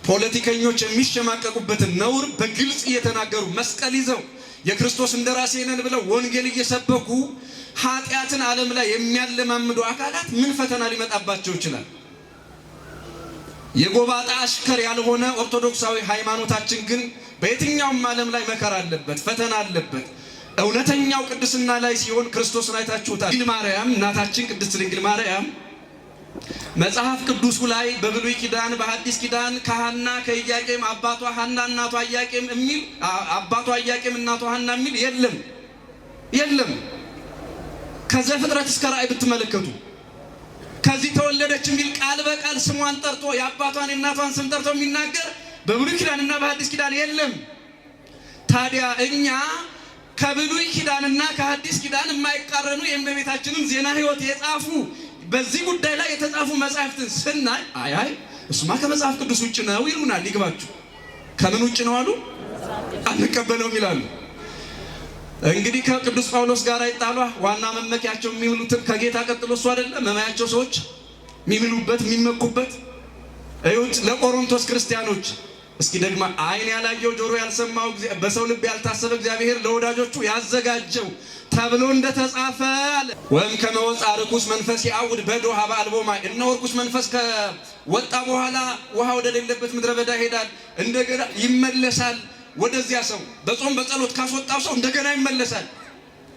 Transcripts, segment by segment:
ፖለቲከኞች የሚሸማቀቁበትን ነውር በግልጽ እየተናገሩ መስቀል ይዘው የክርስቶስ እንደራሴ ነን ብለው ወንጌል እየሰበኩ ኃጢአትን ዓለም ላይ የሚያለማምዱ አካላት ምን ፈተና ሊመጣባቸው ይችላል? የጎባጣ አሽከር ያልሆነ ኦርቶዶክሳዊ ሃይማኖታችን ግን በየትኛውም ዓለም ላይ መከራ አለበት፣ ፈተና አለበት። እውነተኛው ቅድስና ላይ ሲሆን ክርስቶስን አይታችሁታል። ድንግል ማርያም እናታችን ቅድስት ድንግል ማርያም መጽሐፍ ቅዱሱ ላይ በብሉይ ኪዳን በሐዲስ ኪዳን ከሐና ከኢያቄም አባቷ ሐና እናቷ ኢያቄም የሚል አባቷ ኢያቄም እናቷ ሐና የሚል የለም። ከዘፍጥረት እስከ ራእይ ብትመለከቱ ከዚህ ተወለደች የሚል ቃል በቃል ስሟን ጠርቶ የአባቷን የእናቷን ስም ጠርቶ የሚናገር በብሉይ ኪዳንና በሐዲስ ኪዳን የለም። ታዲያ እኛ ከብሉይ ኪዳንና ከሐዲስ ኪዳን የማይቃረኑ የእመቤታችንን ዜና ሕይወት የጻፉ በዚህ ጉዳይ ላይ የተጻፉ መጻሕፍትን ስናይ አይ እሱማ ከመጽሐፍ ቅዱስ ውጭ ነው ይሉናል። ይግባችሁ። ከምን ውጭ ነው አሉ? አንቀበለውም ይላሉ። እንግዲህ ከቅዱስ ጳውሎስ ጋር ይጣሏ ዋና መመኪያቸው የሚሉትን ከጌታ ቀጥሎ እሱ አይደለም መማያቸው ሰዎች የሚምሉበት የሚመኩበት እዩት። ለቆሮንቶስ ክርስቲያኖች እስኪ ደግማ አይን ያላየው ጆሮ ያልሰማው በሰው ልብ ያልታሰበ እግዚአብሔር ለወዳጆቹ ያዘጋጀው ተብሎ እንደተጻፈ አለ። ወይም ከመወፃ ርኩስ መንፈስ ያውድ በዶሃ በአልቦ ማይ እነሆ ርኩስ መንፈስ ከወጣ በኋላ ውሃ ወደሌለበት ምድረ በዳ ይሄዳል፣ እንደገና ይመለሳል። ወደዚያ ሰው በጾም በጸሎት ካስወጣው ሰው እንደገና ይመለሳል።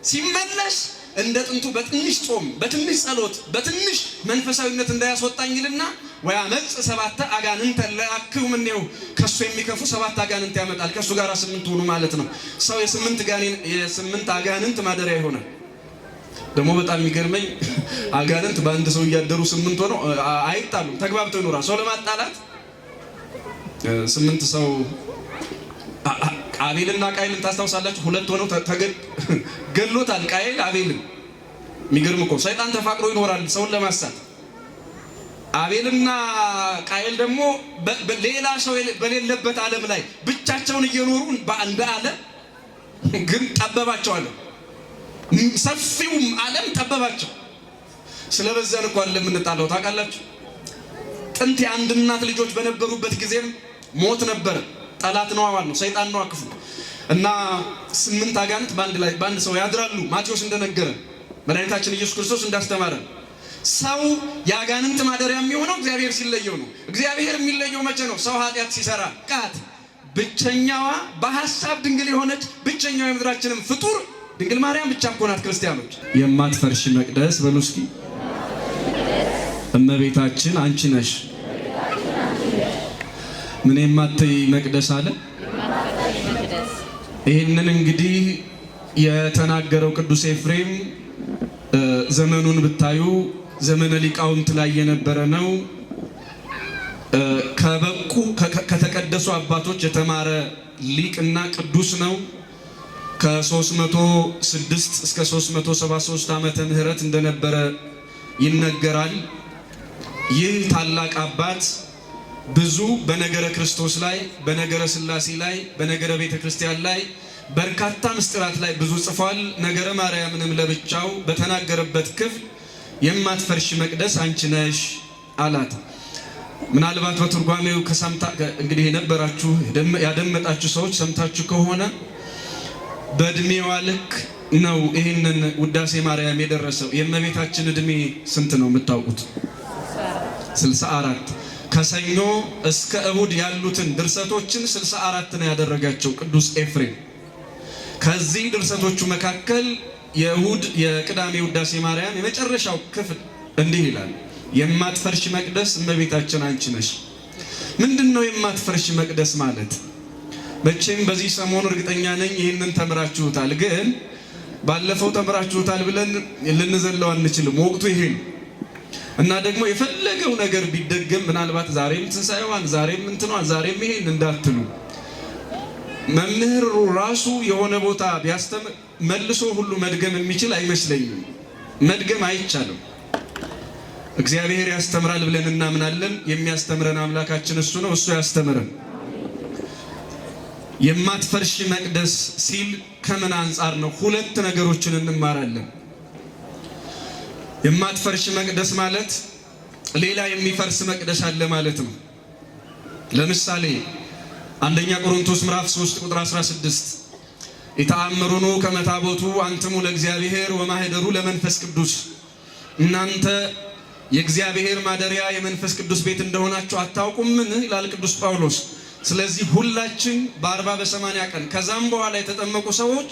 ሲመለስ እንደ ጥንቱ በትንሽ ጾም በትንሽ ጸሎት በትንሽ መንፈሳዊነት እንዳያስወጣኝ ይልና ወያመጽ ሰባተ አጋንንት ለአክው ምንየው ከሱ የሚከፉ 7 አጋንንት ያመጣል። ከሱ ጋር 8 ሆኑ ማለት ነው። ሰው የ8 አጋንንት ማደሪያ ይሆናል። ደግሞ በጣም የሚገርመኝ አጋንንት በአንድ ሰው እያደሩ 8 ሆነው አይጣሉም፣ ተግባብተው ይኖራል። ሰው ለማጣላት 8 ሰው አቤልና ቃይልን ታስታውሳላችሁ? 2 ሆነው ገሎታል ቃይል አቤልን። የሚገርም እኮ ሰይጣን ተፋቅሮ ይኖራል ሰውን ለማሳት። አቤልና ቃይል ደግሞ ሌላ ሰው በሌለበት ዓለም ላይ ብቻቸውን እየኖሩ በአንድ ዓለም ግን ጠበባቸው። ዓለም ሰፊውም ዓለም ጠበባቸው። ስለበዛን እኮ ዓለም እንጣለው ታውቃላችሁ። ጥንት የአንድ እናት ልጆች በነበሩበት ጊዜም ሞት ነበረ። ጠላት ነው አዋል ነው ሰይጣን ነው አክፉ እና 8 አጋንንት በአንድ ሰው ያድራሉ። ማቴዎስ እንደነገረ መድኃኒታችን ኢየሱስ ክርስቶስ እንዳስተማረ ሰው የአጋንንት ማደሪያ የሚሆነው እግዚአብሔር ሲለየው ነው። እግዚአብሔር የሚለየው መቼ ነው? ሰው ኃጢአት ሲሰራ። ቃት ብቸኛዋ በሐሳብ ድንግል የሆነች ብቸኛዋ የምድራችንም ፍጡር ድንግል ማርያም ብቻ እኮ ናት። ክርስቲያኖች የማትፈርሽ መቅደስ በሉ እስኪ እመቤታችን አንቺ ነሽ። ምን የማትይ መቅደስ አለ? ይህንን እንግዲህ የተናገረው ቅዱስ ኤፍሬም ዘመኑን ብታዩ ዘመነ ሊቃውንት ላይ የነበረ ነው። ከበቁ ከተቀደሱ አባቶች የተማረ ሊቅና ቅዱስ ነው። ከ306 እስከ 373 ዓመተ ምህረት እንደነበረ ይነገራል። ይህ ታላቅ አባት ብዙ በነገረ ክርስቶስ ላይ በነገረ ሥላሴ ላይ በነገረ ቤተ ክርስቲያን ላይ በርካታ ምስጢራት ላይ ብዙ ጽፏል። ነገረ ማርያምንም ለብቻው በተናገረበት ክፍል የማትፈርሽ መቅደስ አንቺ ነሽ አላት። ምናልባት በትርጓሜው እንግዲህ የነበራችሁ ያደመጣችሁ ሰዎች ሰምታችሁ ከሆነ በእድሜዋ ልክ ነው ይህንን ውዳሴ ማርያም የደረሰው። የእመቤታችን እድሜ ስንት ነው የምታውቁት? 64። ከሰኞ እስከ እሁድ ያሉትን ድርሰቶችን 64 ነው ያደረጋቸው ቅዱስ ኤፍሬም። ከዚህ ድርሰቶቹ መካከል የእሁድ የቅዳሜ ውዳሴ ማርያም የመጨረሻው ክፍል እንዲህ ይላል። የማትፈርሽ መቅደስ እመቤታችን አንቺ ነሽ። ምንድነው የማትፈርሽ መቅደስ ማለት? መቼም በዚህ ሰሞን እርግጠኛ ነኝ ይህንን ተምራችሁታል። ግን ባለፈው ተምራችሁታል ብለን ልንዘለው አንችልም። ወቅቱ ይሄ ነው እና ደግሞ የፈለገው ነገር ቢደገም ምናልባት ዛሬም ትንሳኤዋን ዛሬም እንትኗን ዛሬም ይሄን እንዳትሉ መምህሩ ራሱ የሆነ ቦታ ቢያስተምር መልሶ ሁሉ መድገም የሚችል አይመስለኝም። መድገም አይቻልም። እግዚአብሔር ያስተምራል ብለን እናምናለን። የሚያስተምረን አምላካችን እሱ ነው። እሱ ያስተምረን። የማትፈርሽ መቅደስ ሲል ከምን አንጻር ነው? 2 ነገሮችን እንማራለን። የማትፈርሽ መቅደስ ማለት ሌላ የሚፈርስ መቅደስ አለ ማለት ነው። ለምሳሌ አንደኛ ቆሮንቶስ ምዕራፍ 3 ቁጥር 16 ኢተአምሩኑ ከመ ታቦቱ አንትሙ ለእግዚአብሔር ወማኅደሩ ለመንፈስ ቅዱስ፣ እናንተ የእግዚአብሔር ማደሪያ የመንፈስ ቅዱስ ቤት እንደሆናችሁ አታውቁምን? ይላል ቅዱስ ጳውሎስ። ስለዚህ ሁላችን በ40 በ80 ቀን ከዛም በኋላ የተጠመቁ ሰዎች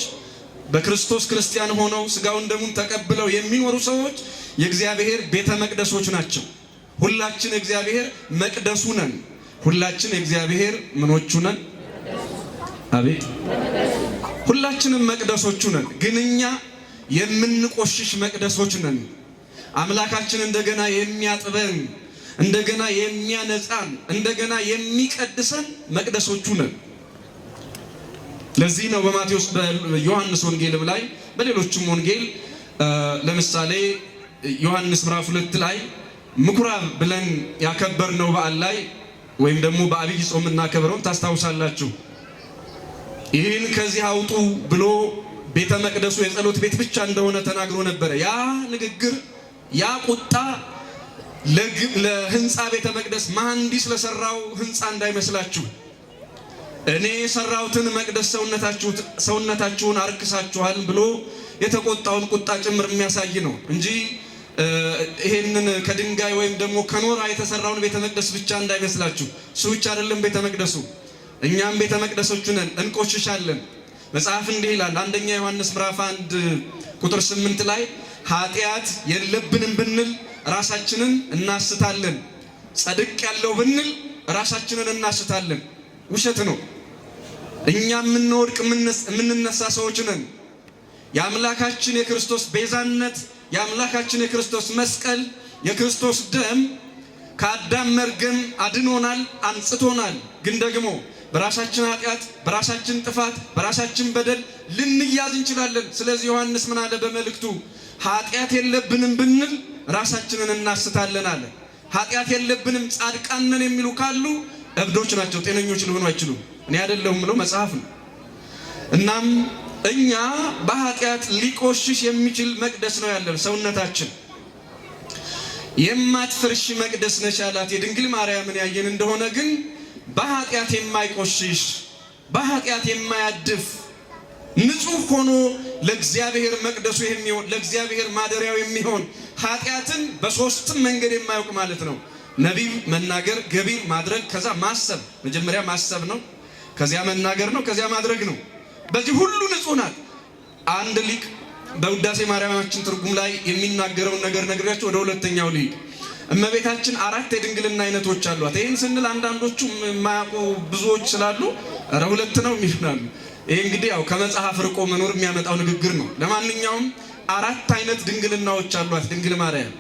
በክርስቶስ ክርስቲያን ሆነው ስጋውን ደሙን ተቀብለው የሚኖሩ ሰዎች የእግዚአብሔር ቤተ መቅደሶች ናቸው። ሁላችን የእግዚአብሔር መቅደሱ ነን። ሁላችን የእግዚአብሔር ምኖቹ ነን። አቤት ሁላችንም መቅደሶቹ ነን። ግን እኛ የምንቆሽሽ መቅደሶች ነን። አምላካችን እንደገና የሚያጥበን፣ እንደገና የሚያነጻን፣ እንደገና የሚቀድሰን መቅደሶቹ ነን። ለዚህ ነው በማቴዎስ በዮሐንስ ወንጌልም ላይ በሌሎችም ወንጌል ለምሳሌ ዮሐንስ ምዕራፍ 2 ላይ ምኩራብ ብለን ያከበርነው በዓል ላይ ወይም ደግሞ በአብይ ጾም እናከብረውን ታስታውሳላችሁ። ይህን ከዚህ አውጡ ብሎ ቤተ መቅደሱ የጸሎት ቤት ብቻ እንደሆነ ተናግሮ ነበረ። ያ ንግግር ያ ቁጣ ለህንፃ ቤተ መቅደስ መሐንዲስ ለሰራው ህንፃ እንዳይመስላችሁ። እኔ የሰራሁትን መቅደስ ሰውነታችሁን አርክሳችኋል ብሎ የተቆጣውን ቁጣ ጭምር የሚያሳይ ነው እንጂ ይሄንን ከድንጋይ ወይም ደግሞ ከኖራ የተሰራውን ቤተ መቅደስ ብቻ እንዳይመስላችሁ። እሱ ብቻ አይደለም ቤተ መቅደሱ፣ እኛም ቤተ መቅደሶቹ ነን፣ እንቆሽሻለን። መጽሐፍ እንዲህ ይላል አንደኛ ዮሐንስ ምዕራፍ 1 ቁጥር 8 ላይ ኃጢአት የለብንም ብንል ራሳችንን እናስታለን፣ ጸድቅ ያለው ብንል ራሳችንን እናስታለን። ውሸት ነው። እኛ የምንወድቅ የምንነሳ ሰዎች ነን። የአምላካችን የክርስቶስ ቤዛነት፣ የአምላካችን የክርስቶስ መስቀል፣ የክርስቶስ ደም ከአዳም መርገም አድኖናል፣ አንጽቶናል። ግን ደግሞ በራሳችን ኃጢአት፣ በራሳችን ጥፋት፣ በራሳችን በደል ልንያዝ እንችላለን። ስለዚህ ዮሐንስ ምን አለ በመልእክቱ? ኃጢአት የለብንም ብንል ራሳችንን እናስታለን አለ። ኃጢአት የለብንም ጻድቃን ነን የሚሉ ካሉ እብዶች ናቸው፣ ጤነኞች ሊሆኑ አይችሉም። እኔ አይደለሁም ብለው መጽሐፍ ነው። እናም እኛ በኃጢአት ሊቆሽሽ የሚችል መቅደስ ነው ያለን ሰውነታችን። የማትፈርሽ መቅደስ ነሽ ያላት የድንግል ማርያምን ያየን እንደሆነ ግን በኃጢአት የማይቆሽሽ በኃጢአት የማያድፍ ንጹህ ሆኖ ለእግዚአብሔር መቅደሱ የሚሆን ለእግዚአብሔር ማደሪያው የሚሆን ኃጢአትን በሶስትም መንገድ የማያውቅ ማለት ነው። ነቢብ መናገር፣ ገቢር ማድረግ፣ ከዛ ማሰብ። መጀመሪያ ማሰብ ነው፣ ከዚያ መናገር ነው፣ ከዚያ ማድረግ ነው። በዚህ ሁሉ ንጹህ ናት። አንድ ሊቅ በውዳሴ ማርያማችን ትርጉም ላይ የሚናገረውን ነገር ነግሬያችሁ ወደ ሁለተኛው ልሂድ። እመቤታችን 4 የድንግልና አይነቶች አሏት። ይህን ስንል አንዳንዶቹ የማያውቁ ብዙዎች ስላሉ ኧረ 2 ነው የሚሉናሉ። ይህ እንግዲህ ያው ከመጽሐፍ ርቆ መኖር የሚያመጣው ንግግር ነው። ለማንኛውም 4 አይነት ድንግልናዎች አሏት ድንግል ማርያም።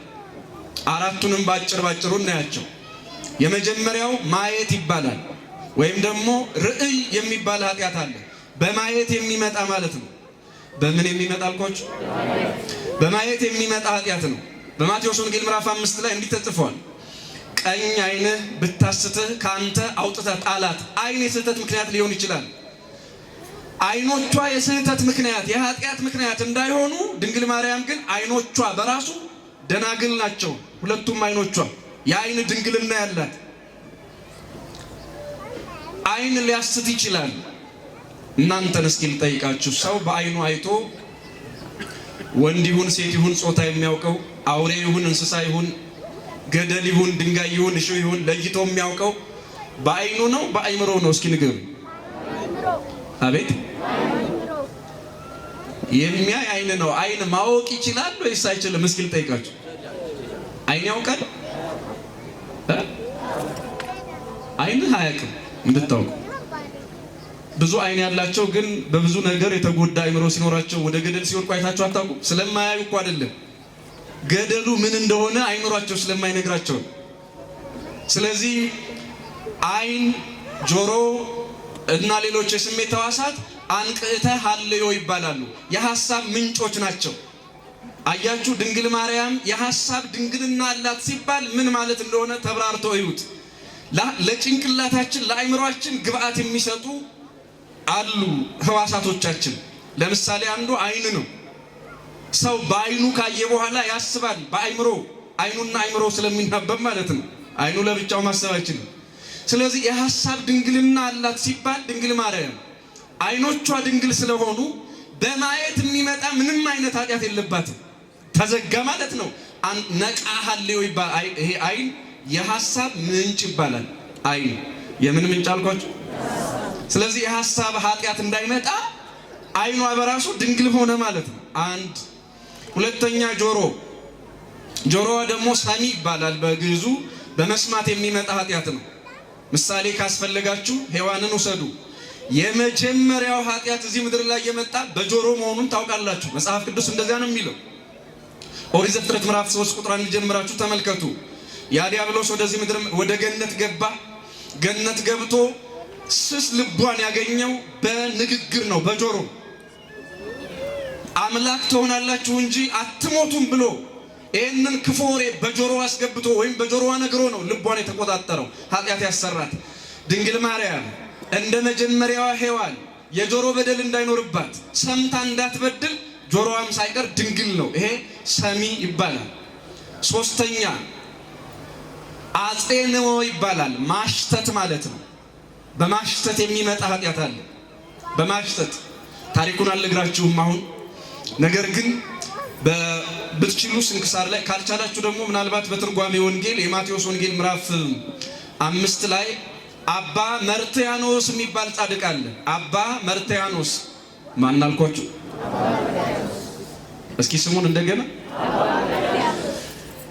4ቱንም ባጭሩ እናያቸው። የመጀመሪያው ማየት ይባላል፣ ወይም ደግሞ ርእይ የሚባል ኃጢአት አለ። በማየት የሚመጣ ማለት ነው። በምን የሚመጣ አልኳችሁ? በማየት የሚመጣ ኃጢአት ነው። በማቴዎስ ወንጌል ምዕራፍ 5 ላይ እንዲህ ተጽፏል። ቀኝ ዓይንህ ብታስትህ ከአንተ አውጥተህ ጣላት። ዓይን የስህተት ምክንያት ሊሆን ይችላል። ዓይኖቿ የስህተት ምክንያት የኃጢአት ምክንያት እንዳይሆኑ ድንግል ማርያም ግን ዓይኖቿ በራሱ ደናግል ናቸው። ሁለቱም ዓይኖቿ የዓይን ድንግልና ያላት። ዓይን ሊያስት ይችላል። እናንተን እስኪ ልጠይቃችሁ፣ ሰው በዓይኑ አይቶ ወንድ ይሁን ሴት ይሁን ጾታ የሚያውቀው አውሬ ይሁን እንስሳ ይሁን ገደል ይሁን ድንጋይ ይሁን እሾህ ይሁን ለይቶ የሚያውቀው በዓይኑ ነው በአይምሮ ነው? እስኪ ንገሩ። አቤት የሚያይ ዓይን ነው። ዓይን ማወቅ ይችላል ወይስ አይችልም? እስኪ ልጠይቃችሁ፣ ዓይን ያውቃል? ዓይንህ አያውቅም እንድታውቁ። ብዙ ዓይን ያላቸው ግን በብዙ ነገር የተጎዳ አይምሮ ሲኖራቸው ወደ ገደል ሲወድቁ አይታችሁ አታውቁም? ስለማያዩ እኮ አይደለም፣ ገደሉ ምን እንደሆነ አይምሯቸው ስለማይነግራቸው። ስለዚህ ዓይን፣ ጆሮ እና ሌሎች የስሜት ሕዋሳት አንቅዕተ ሀልዮ ይባላሉ። የሐሳብ ምንጮች ናቸው። አያችሁ፣ ድንግል ማርያም የሐሳብ ድንግልና አላት ሲባል ምን ማለት እንደሆነ ተብራርቶ እዩት። ለጭንቅላታችን ለአይምሯችን ግብአት የሚሰጡ አሉ ሕዋሳቶቻችን። ለምሳሌ አንዱ ዓይን ነው። ሰው በዓይኑ ካየ በኋላ ያስባል። በአይምሮ ዓይኑና አይምሮ ስለሚናበብ ማለት ነው። ዓይኑ ለብቻው ማሰብ አይችልም። ስለዚህ የሐሳብ ድንግልና አላት ሲባል ድንግል ማርያም አይኖቿ ድንግል ስለሆኑ በማየት የሚመጣ ምንም አይነት ኃጢአት የለባትም። ተዘጋ ማለት ነው። ነቃ ሐሌው ይባላል። ይሄ አይን የሐሳብ ምንጭ ይባላል። አይን የምን ምንጭ አልኳችሁ? ስለዚህ የሐሳብ ኃጢአት እንዳይመጣ አይኗ በራሱ ድንግል ሆነ ማለት ነው። አንድ ሁለተኛ ጆሮዋ ደግሞ ሰሚ ይባላል። በግዕዙ በመስማት የሚመጣ ኃጢአት ነው። ምሳሌ ካስፈለጋችሁ ሔዋንን ውሰዱ። የመጀመሪያው ኃጢአት እዚህ ምድር ላይ የመጣ በጆሮ መሆኑን ታውቃላችሁ። መጽሐፍ ቅዱስ እንደዚያ ነው የሚለው። ኦሪት ዘፍጥረት ምዕራፍ 3 ቁጥር 1 ጀምራችሁ ተመልከቱ። ያ ዲያብሎስ ወደዚህ ምድር ወደ ገነት ገባ። ገነት ገብቶ ስስ ልቧን ያገኘው በንግግር ነው፣ በጆሮ አምላክ ትሆናላችሁ እንጂ አትሞቱም ብሎ ይህንን ክፉ ወሬ በጆሮ አስገብቶ ወይም በጆሮዋ ነግሮ ነው ልቧን የተቆጣጠረው፣ ኃጢአት ያሰራት። ድንግል ማርያም እንደ መጀመሪያዋ ሔዋን የጆሮ በደል እንዳይኖርባት ሰምታ እንዳትበድል ጆሮዋም ሳይቀር ድንግል ነው። ይሄ ሰሚ ይባላል። ሶስተኛ አጼንኦ ይባላል። ማሽተት ማለት ነው። በማሽተት የሚመጣ ኃጢአት አለ። በማሽተት ታሪኩን አልነግራችሁም አሁን። ነገር ግን ብትችሉ ስንክሳር ላይ ካልቻላችሁ ደግሞ ምናልባት በትርጓሜ ወንጌል የማቴዎስ ወንጌል ምዕራፍ 5 ላይ አባ መርትያኖስ የሚባል ጻድቅ አለ። አባ መርትያኖስ ማን አልኳችሁ? እስኪ ስሙን እንደገና።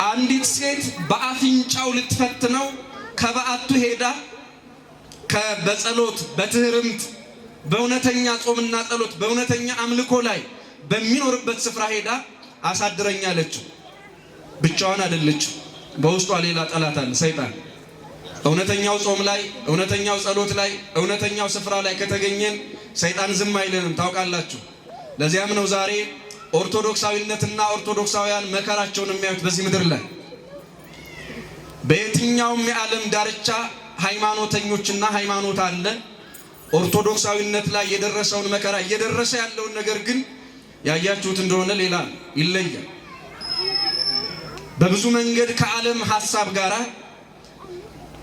አንዲት ሴት በአፍንጫው ልትፈትነው ከበዓቱ ሄዳ በጸሎት በትህርምት በእውነተኛ ጾምና ጸሎት በእውነተኛ አምልኮ ላይ በሚኖርበት ስፍራ ሄዳ አሳድረኝ አለችው። ብቻዋን አይደለችም፣ በውስጧ ሌላ ጠላት አለ፣ ሰይጣን። እውነተኛው ጾም ላይ እውነተኛው ጸሎት ላይ እውነተኛው ስፍራ ላይ ከተገኘን ሰይጣን ዝም አይለንም፣ ታውቃላችሁ። ለዚያም ነው ዛሬ ኦርቶዶክሳዊነትና ኦርቶዶክሳውያን መከራቸውን የሚያዩት በዚህ ምድር ላይ። በየትኛውም የዓለም ዳርቻ ሃይማኖተኞችና ሃይማኖት አለ። ኦርቶዶክሳዊነት ላይ የደረሰውን መከራ እየደረሰ ያለውን ነገር ግን ያያችሁት እንደሆነ ሌላ ይለያል። በብዙ መንገድ ከዓለም ሐሳብ ጋራ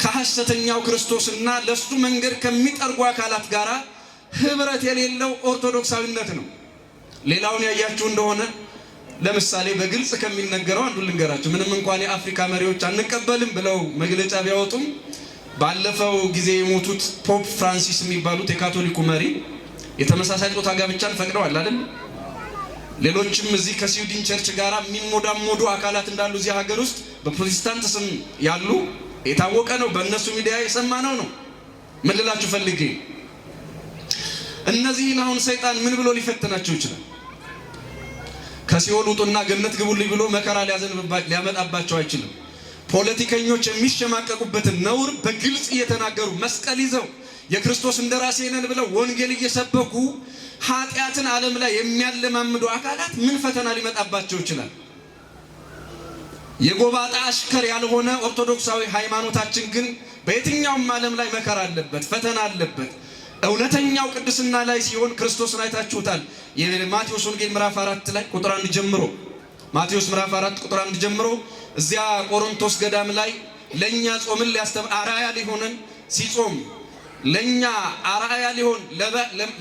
ከሐሰተኛው ክርስቶስና ለሱ መንገድ ከሚጠርጉ አካላት ጋራ ህብረት የሌለው ኦርቶዶክሳዊነት ነው። ሌላውን ያያችሁ እንደሆነ ለምሳሌ በግልጽ ከሚነገረው አንዱ ልንገራችሁ። ምንም እንኳን የአፍሪካ መሪዎች አንቀበልም ብለው መግለጫ ቢያወጡም ባለፈው ጊዜ የሞቱት ፖፕ ፍራንሲስ የሚባሉት የካቶሊኩ መሪ የተመሳሳይ ጾታ ጋብቻን ፈቅደዋል አይደል? ሌሎችም እዚህ ከስዊድን ቸርች ጋር የሚሞዳሞዱ አካላት እንዳሉ እዚህ ሀገር ውስጥ በፕሮቴስታንት ስም ያሉ የታወቀ ነው። በእነሱ ሚዲያ የሰማነው ነው። ምን ልላችሁ ፈልጌ እነዚህን አሁን ሰይጣን ምን ብሎ ሊፈትናቸው ይችላል? ከሲኦል ውጡና ገነት ግቡልኝ ብሎ መከራ ሊያመጣባቸው አይችልም። ፖለቲከኞች የሚሸማቀቁበትን ነውር በግልጽ እየተናገሩ መስቀል ይዘው የክርስቶስ እንደራሴ ነን ብለው ወንጌል እየሰበኩ ኃጢአትን ዓለም ላይ የሚያለማምዱ አካላት ምን ፈተና ሊመጣባቸው ይችላል? የጎባጣ አሽከር ያልሆነ ኦርቶዶክሳዊ ሃይማኖታችን ግን በየትኛውም ዓለም ላይ መከራ አለበት፣ ፈተና አለበት። እውነተኛው ቅድስና ላይ ሲሆን ክርስቶስን አይታችሁታል። የማቴዎስ ወንጌል ምዕራፍ 4 ላይ ቁጥር 1 ጀምሮ ማቴዎስ ምዕራፍ 4 ቁጥር 1 ጀምሮ እዚያ ቆሮንቶስ ገዳም ላይ ለኛ ጾምን ሊያስተምር አራያ ሊሆነን ሲጾም ለኛ አራያ ሊሆን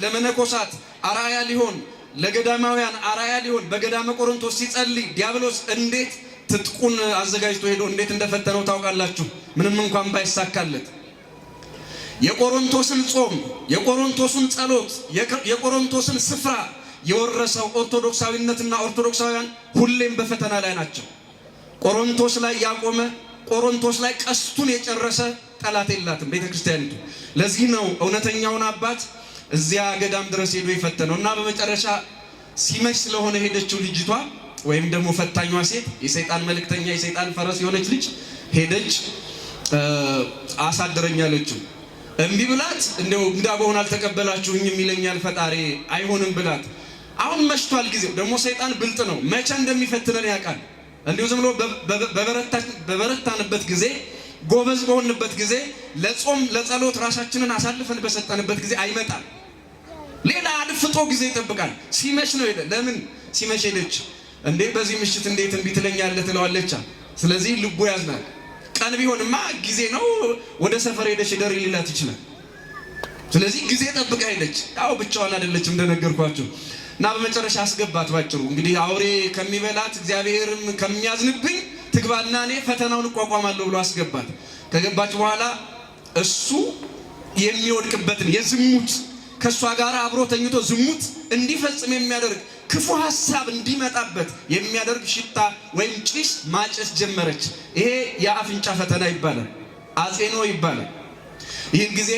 ለመነኮሳት አራያ ሊሆን ለገዳማውያን አራያ ሊሆን በገዳመ ቆሮንቶስ ሲጸልይ ዲያብሎስ እንዴት ትጥቁን አዘጋጅቶ ሄዶ እንዴት እንደፈተነው ታውቃላችሁ። ምንም እንኳን ባይሳካለት የቆሮንቶስን ጾም፣ የቆሮንቶስን ጸሎት፣ የቆሮንቶስን ስፍራ የወረሰው ኦርቶዶክሳዊነትና ኦርቶዶክሳውያን ሁሌም በፈተና ላይ ናቸው። ቆሮንቶስ ላይ ያቆመ፣ ቆሮንቶስ ላይ ቀስቱን የጨረሰ ጠላት የላትም ቤተክርስቲያኒቱ። ለዚህ ነው እውነተኛውን አባት እዚያ ገዳም ድረስ ሄዶ የፈተነው እና በመጨረሻ ሲመሽ ስለሆነ ሄደችው ልጅቷ ወይም ደግሞ ፈታኟ ሴት፣ የሰይጣን መልእክተኛ የሰይጣን ፈረስ የሆነች ልጅ ሄደች። አሳድረኛለችው። እምቢ ብላት እንደው እንዳበሆን አልተቀበላችሁኝም ይለኛል ፈጣሪ አይሆንም ብላት። አሁን መሽቷል ጊዜው። ደግሞ ሰይጣን ብልጥ ነው፣ መቼ እንደሚፈትነን ያውቃል። እንዲሁ ዝም ብሎ በበረታንበት ጊዜ ጎበዝ በሆንበት ጊዜ ለጾም ለጸሎት ራሳችንን አሳልፈን በሰጠንበት ጊዜ አይመጣም። ሌላ አድፍጦ ጊዜ ይጠብቃል። ሲመሽ ነው ሄደ። ለምን ሲመሽ ሄደች? እንዴ በዚህ ምሽት እንዴት እምቢ ትለኛለህ ትለዋለች። ስለዚህ ልቡ ያዝናል። ቀን ቢሆንማ ጊዜ ነው ወደ ሰፈር ሄደሽ ደሪ ሊላት ይችላል። ስለዚህ ጊዜ ጠብቃ ሄደች። ያው ብቻዋን አይደለችም እንደነገርኳችሁ እና በመጨረሻ አስገባት። ባጭሩ እንግዲህ አውሬ ከሚበላት እግዚአብሔርም ከሚያዝንብኝ ትግባና እኔ ፈተናውን እቋቋማለሁ ብሎ አስገባት። ከገባች በኋላ እሱ የሚወድቅበትን የዝሙት ከሷ ጋር አብሮ ተኝቶ ዝሙት እንዲፈጽም የሚያደርግ ክፉ ሐሳብ እንዲመጣበት የሚያደርግ ሽታ ወይም ጭስ ማጨስ ጀመረች። ይሄ የአፍንጫ ፈተና ይባላል፣ አጼኖ ይባላል። ይህን ጊዜ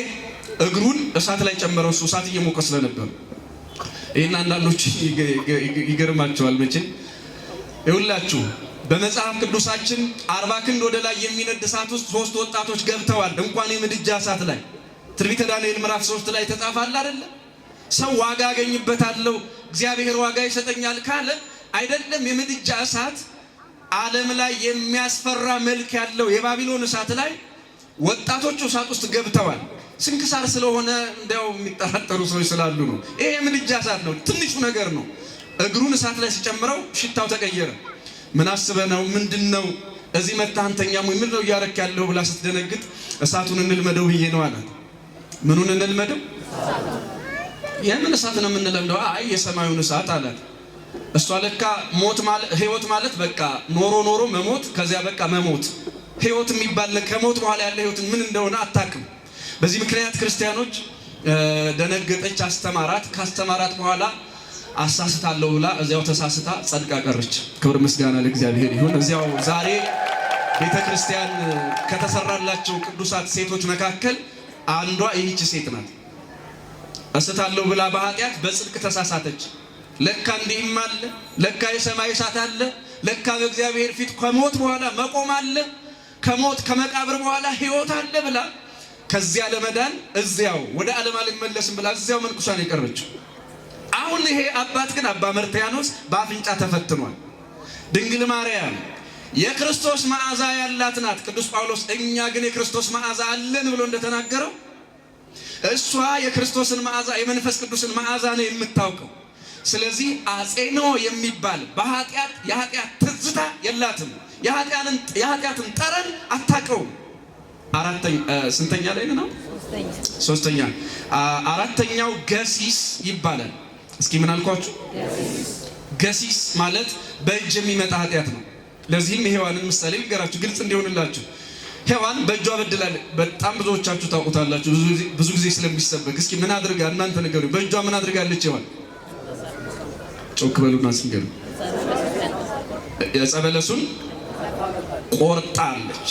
እግሩን እሳት ላይ ጨመረው። እሱ እሳት እየሞቀ ስለነበር ይሄን አንዳንዶች ይገርማቸዋል። መቼም ይኸውላችሁ በመጽሐፍ ቅዱሳችን 40 ክንድ ወደ ላይ የሚነድ እሳት ውስጥ 3 ወጣቶች ገብተዋል። እንኳን የምድጃ እሳት ላይ ትንቢተ ዳንኤል ምዕራፍ 3 ላይ ተጻፈ አይደለ? ሰው ዋጋ አገኝበታለሁ እግዚአብሔር ዋጋ ይሰጠኛል ካለ አይደለም የምድጃ እሳት ዓለም ላይ የሚያስፈራ መልክ ያለው የባቢሎን እሳት ላይ ወጣቶቹ እሳት ውስጥ ገብተዋል። ስንክሳር ስለሆነ እንደው የሚጠራጠሩ ሰዎች ስላሉ ነው። ይሄ የምድጃ እሳት ነው፣ ትንሹ ነገር ነው። እግሩን እሳት ላይ ሲጨምረው ሽታው ተቀየረ። ምን አስበህ ነው? ምንድነው እዚህ መጣህ አንተኛም ወይ ምንድነው እያረክ ያለው ብላ ስትደነግጥ እሳቱን እንልመደው ብዬ ነው አላት። ምኑን እንልመደው? የምን እሳት ነው የምንለምደው? አይ የሰማዩን እሳት አላት። እሷ ለካ ሞት ማለት ህይወት ማለት በቃ ኖሮ ኖሮ መሞት፣ ከዚያ በቃ መሞት ህይወት የሚባል ከሞት በኋላ ያለ ህይወት ምን እንደሆነ አታውቅም። በዚህ ምክንያት ክርስቲያኖች ደነገጠች። አስተማራት። ካስተማራት በኋላ አሳስታለሁ ብላ እዚያው ተሳስታ ጸድቃ ቀረች። ክብር ምስጋና ለእግዚአብሔር ይሁን። እዚያው ዛሬ ቤተክርስቲያን ከተሰራላቸው ቅዱሳት ሴቶች መካከል አንዷ ይህች ሴት ናት። አስታለሁ ብላ በኃጢአት በጽድቅ ተሳሳተች። ለካ እንዲህም አለ፣ ለካ የሰማይ እሳት አለ፣ ለካ በእግዚአብሔር ፊት ከሞት በኋላ መቆም አለ፣ ከሞት ከመቃብር በኋላ ህይወት አለ ብላ ከዚያ ለመዳን እዚያው ወደ ዓለም አልመለስም ብላ እዚያው መንኩሳን የቀረችው። አሁን ይሄ አባት ግን አባ መርትያኖስ በአፍንጫ ተፈትኗል። ድንግል ማርያም የክርስቶስ መዓዛ ያላት ናት። ቅዱስ ጳውሎስ እኛ ግን የክርስቶስ መዓዛ አለን ብሎ እንደተናገረው እሷ የክርስቶስን መዓዛ የመንፈስ ቅዱስን መዓዛ ነው የምታውቀው። ስለዚህ አጼኖ የሚባል የኃጢአት ትዝታ የላትም። የኃጢአትን ጠረን አታውቀውም። ስንተኛ ላይ ነው? ሶስተኛ። አራተኛው ገሲስ ይባላል። እስኪ ምን አልኳችሁ? ገሲስ ማለት በእጅ የሚመጣ ኃጢአት ነው። ለዚህም የሔዋንን ምሳሌ ልንገራችሁ ግልጽ እንዲሆንላችሁ። ሔዋን በእጇ በድላለች። በጣም ብዙዎቻችሁ ታውቁታላችሁ፣ ብዙ ጊዜ ስለሚሰበክ። እስኪ ምን አድርጋ እናንተ ንገሩ። በእጇ ምን አድርጋለች ሔዋን? ጮክ በሉና ስንገሩ። የዕፀ በለሱን ቆርጣለች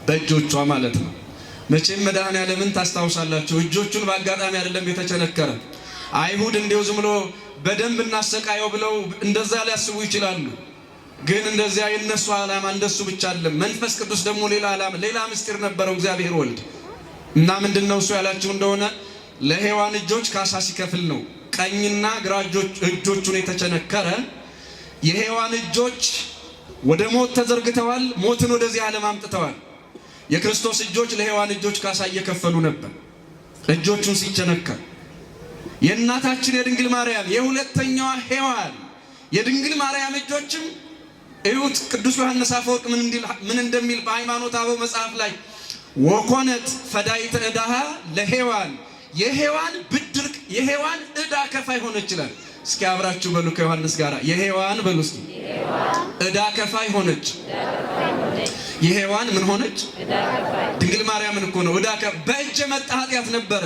በእጆቿ ማለት ነው። መቼም መድኃኔዓለምን ታስታውሳላችሁ። እጆቹን በአጋጣሚ አይደለም የተቸነከረ። አይሁድ እንዲሁ ዝም ብሎ በደንብ እናሰቃየው ብለው እንደዛ ሊያስቡ ይችላሉ። ግን እንደዚያ የነሱ ዓላማ እንደሱ ብቻ አይደለም። መንፈስ ቅዱስ ደግሞ ሌላ ዓላማ፣ ሌላ ምስጢር ነበረው እግዚአብሔር ወልድ። እና ምንድነው እሱ ያላችሁ እንደሆነ ለሔዋን እጆች ካሳ ሲከፍል ነው። ቀኝና ግራ እጆቹን የተቸነከረ የሔዋን እጆች ወደ ሞት ተዘርግተዋል፣ ሞትን ወደዚህ ዓለም አምጥተዋል። የክርስቶስ እጆች ለሔዋን እጆች ካሳ እየከፈሉ ነበር። እጆቹን ሲቸነከር የእናታችን የድንግል ማርያም የሁለተኛዋ ሔዋን የድንግል ማርያም እጆችም እዩት። ቅዱስ ዮሐንስ አፈወርቅ ምን እንደሚል በሃይማኖተ አበው መጽሐፍ ላይ ወኮነት ፈዳይተ ዕዳሃ ለሔዋን፣ የሔዋን ብድር የሔዋን ዕዳ ከፋይ ሆነች ይችላል። እስኪ አብራችሁ በሉ ከዮሐንስ ጋር የሔዋን በሉ እስኪ ዕዳ ከፋይ ሆነች። የሔዋን ምን ሆነች? ድንግል ማርያምን እኮ ነው ዕዳ በእጅ የመጣ ኃጢአት ነበረ።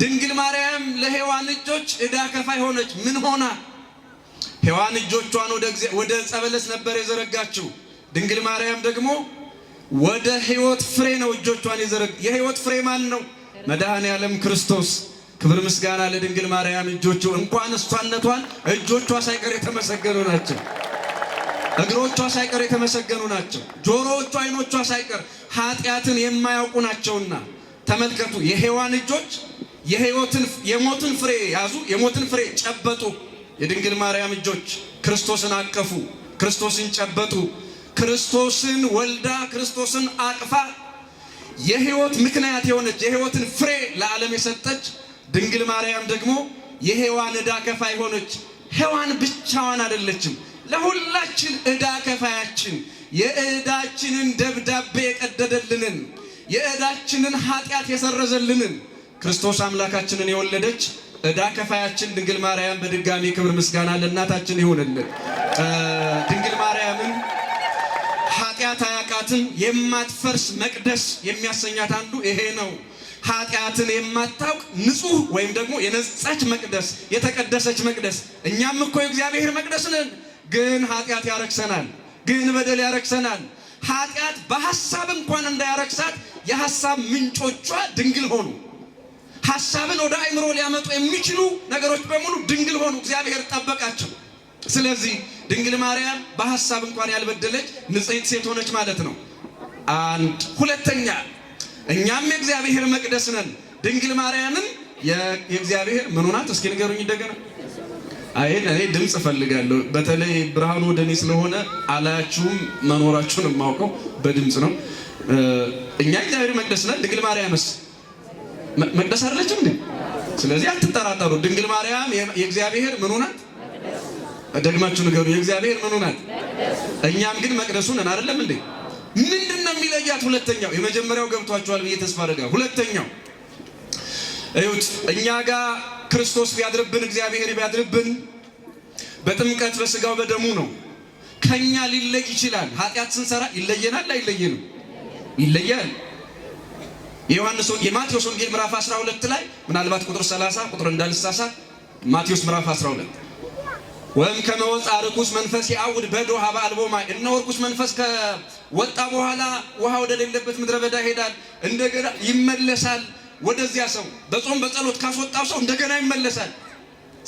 ድንግል ማርያም ለሔዋን እጆች ዕዳ ከፋይ ሆነች። ምን ሆና? ሔዋን እጆቿን ወደ ዕፀ በለስ ነበር የዘረጋችው። ድንግል ማርያም ደግሞ ወደ ሕይወት ፍሬ ነው እጆቿን የዘረጋ። የሕይወት ፍሬ ማን ነው? መድኃኔዓለም ክርስቶስ። ክብር ምስጋና ለድንግል ማርያም እጆቹ። እንኳን እሷነቷን እጆቿ ሳይቀር የተመሰገኑ ናቸው። እግሮቿ ሳይቀር የተመሰገኑ ናቸው። ጆሮዎቿ፣ አይኖቿ ሳይቀር ኃጢአትን የማያውቁ ናቸውና ተመልከቱ። የሔዋን እጆች የሞትን ፍሬ ያዙ፣ የሞትን ፍሬ ጨበጡ። የድንግል ማርያም እጆች ክርስቶስን አቀፉ፣ ክርስቶስን ጨበጡ። ክርስቶስን ወልዳ ክርስቶስን አቅፋ የሕይወት ምክንያት የሆነች የሕይወትን ፍሬ ለዓለም የሰጠች ድንግል ማርያም ደግሞ የሔዋን ዕዳ ከፋይ ሆነች። ሔዋን ብቻዋን አይደለችም፣ ለሁላችን ዕዳ ከፋያችን የዕዳችንን ደብዳቤ የቀደደልንን የዕዳችንን ኃጢአት የሰረዘልንን ክርስቶስ አምላካችንን የወለደች ዕዳ ከፋያችን ድንግል ማርያም በድጋሚ ክብር ምስጋና ለእናታችን ይሁንልን። ድንግል ማርያምን ኃጢአት አያቃትም። የማትፈርስ መቅደስ የሚያሰኛት አንዱ ይሄ ነው። ኃጢአትን የማታውቅ ንጹህ ወይም ደግሞ የነጻች መቅደስ፣ የተቀደሰች መቅደስ። እኛም እኮ የእግዚአብሔር መቅደስ ነን፣ ግን ኃጢአት ያረክሰናል፣ ግን በደል ያረክሰናል። ኃጢአት በሐሳብ እንኳን እንዳያረክሳት የሐሳብ ምንጮቿ ድንግል ሆኑ። ሐሳብን ወደ አእምሮ ሊያመጡ የሚችሉ ነገሮች በሙሉ ድንግል ሆኑ። እግዚአብሔር ጠበቃቸው። ስለዚህ ድንግል ማርያም በሐሳብ እንኳን ያልበደለች ንጽሕት ሴት ሆነች ማለት ነው። አንድ ሁለተኛ፣ እኛም የእግዚአብሔር መቅደስ ነን። ድንግል ማርያምን የእግዚአብሔር ምን ሆናት? እስኪ ንገሩኝ እንደገና። እኔ ድምፅ እፈልጋለሁ። በተለይ ብርሃኑ ወደ እኔ ስለሆነ አላያችሁም፣ መኖራችሁን የማውቀው በድምፅ ነው። እኛ እግዚአብሔር መቅደስ ነን። ድንግል ማርያምስ መቅደስ አይደለችም እንዴ? ስለዚህ አትጠራጠሩ። ድንግል ማርያም የእግዚአብሔር ምን ሆናት? ደግማችሁ ንገሩ። የእግዚአብሔር ምን ሆናት? እኛም ግን መቅደሱ ነን አይደለም እንዴ? ምንድነው የሚለያት? ሁለተኛው፣ የመጀመሪያው ገብቷችኋል ብዬ ተስፋ አደርጋለሁ። ሁለተኛው እዩት። እኛ ጋር ክርስቶስ ቢያድርብን፣ እግዚአብሔር ቢያድርብን በጥምቀት በስጋው በደሙ ነው። ከኛ ሊለይ ይችላል። ኃጢአት ስንሰራ ይለየናል አይለየንም? ይለያል። የማቴዎስ ወንጌል ምዕራፍ 12 ላይ ምናልባት ቁጥር 30 ቁጥር እንዳልሳሳት ማቴዎስ ምዕራፍ 12 ወም ከመወጣ ርኩስ መንፈስ ያውድ በዶሃ በአልቦ ማይ፣ እነሆ ርኩስ መንፈስ ከወጣ በኋላ ውሃ ወደሌለበት ምድረ በዳ ይሄዳል፣ እንደገና ይመለሳል። ወደዚያ ሰው በጾም በጸሎት ካስወጣው ሰው እንደገና ይመለሳል።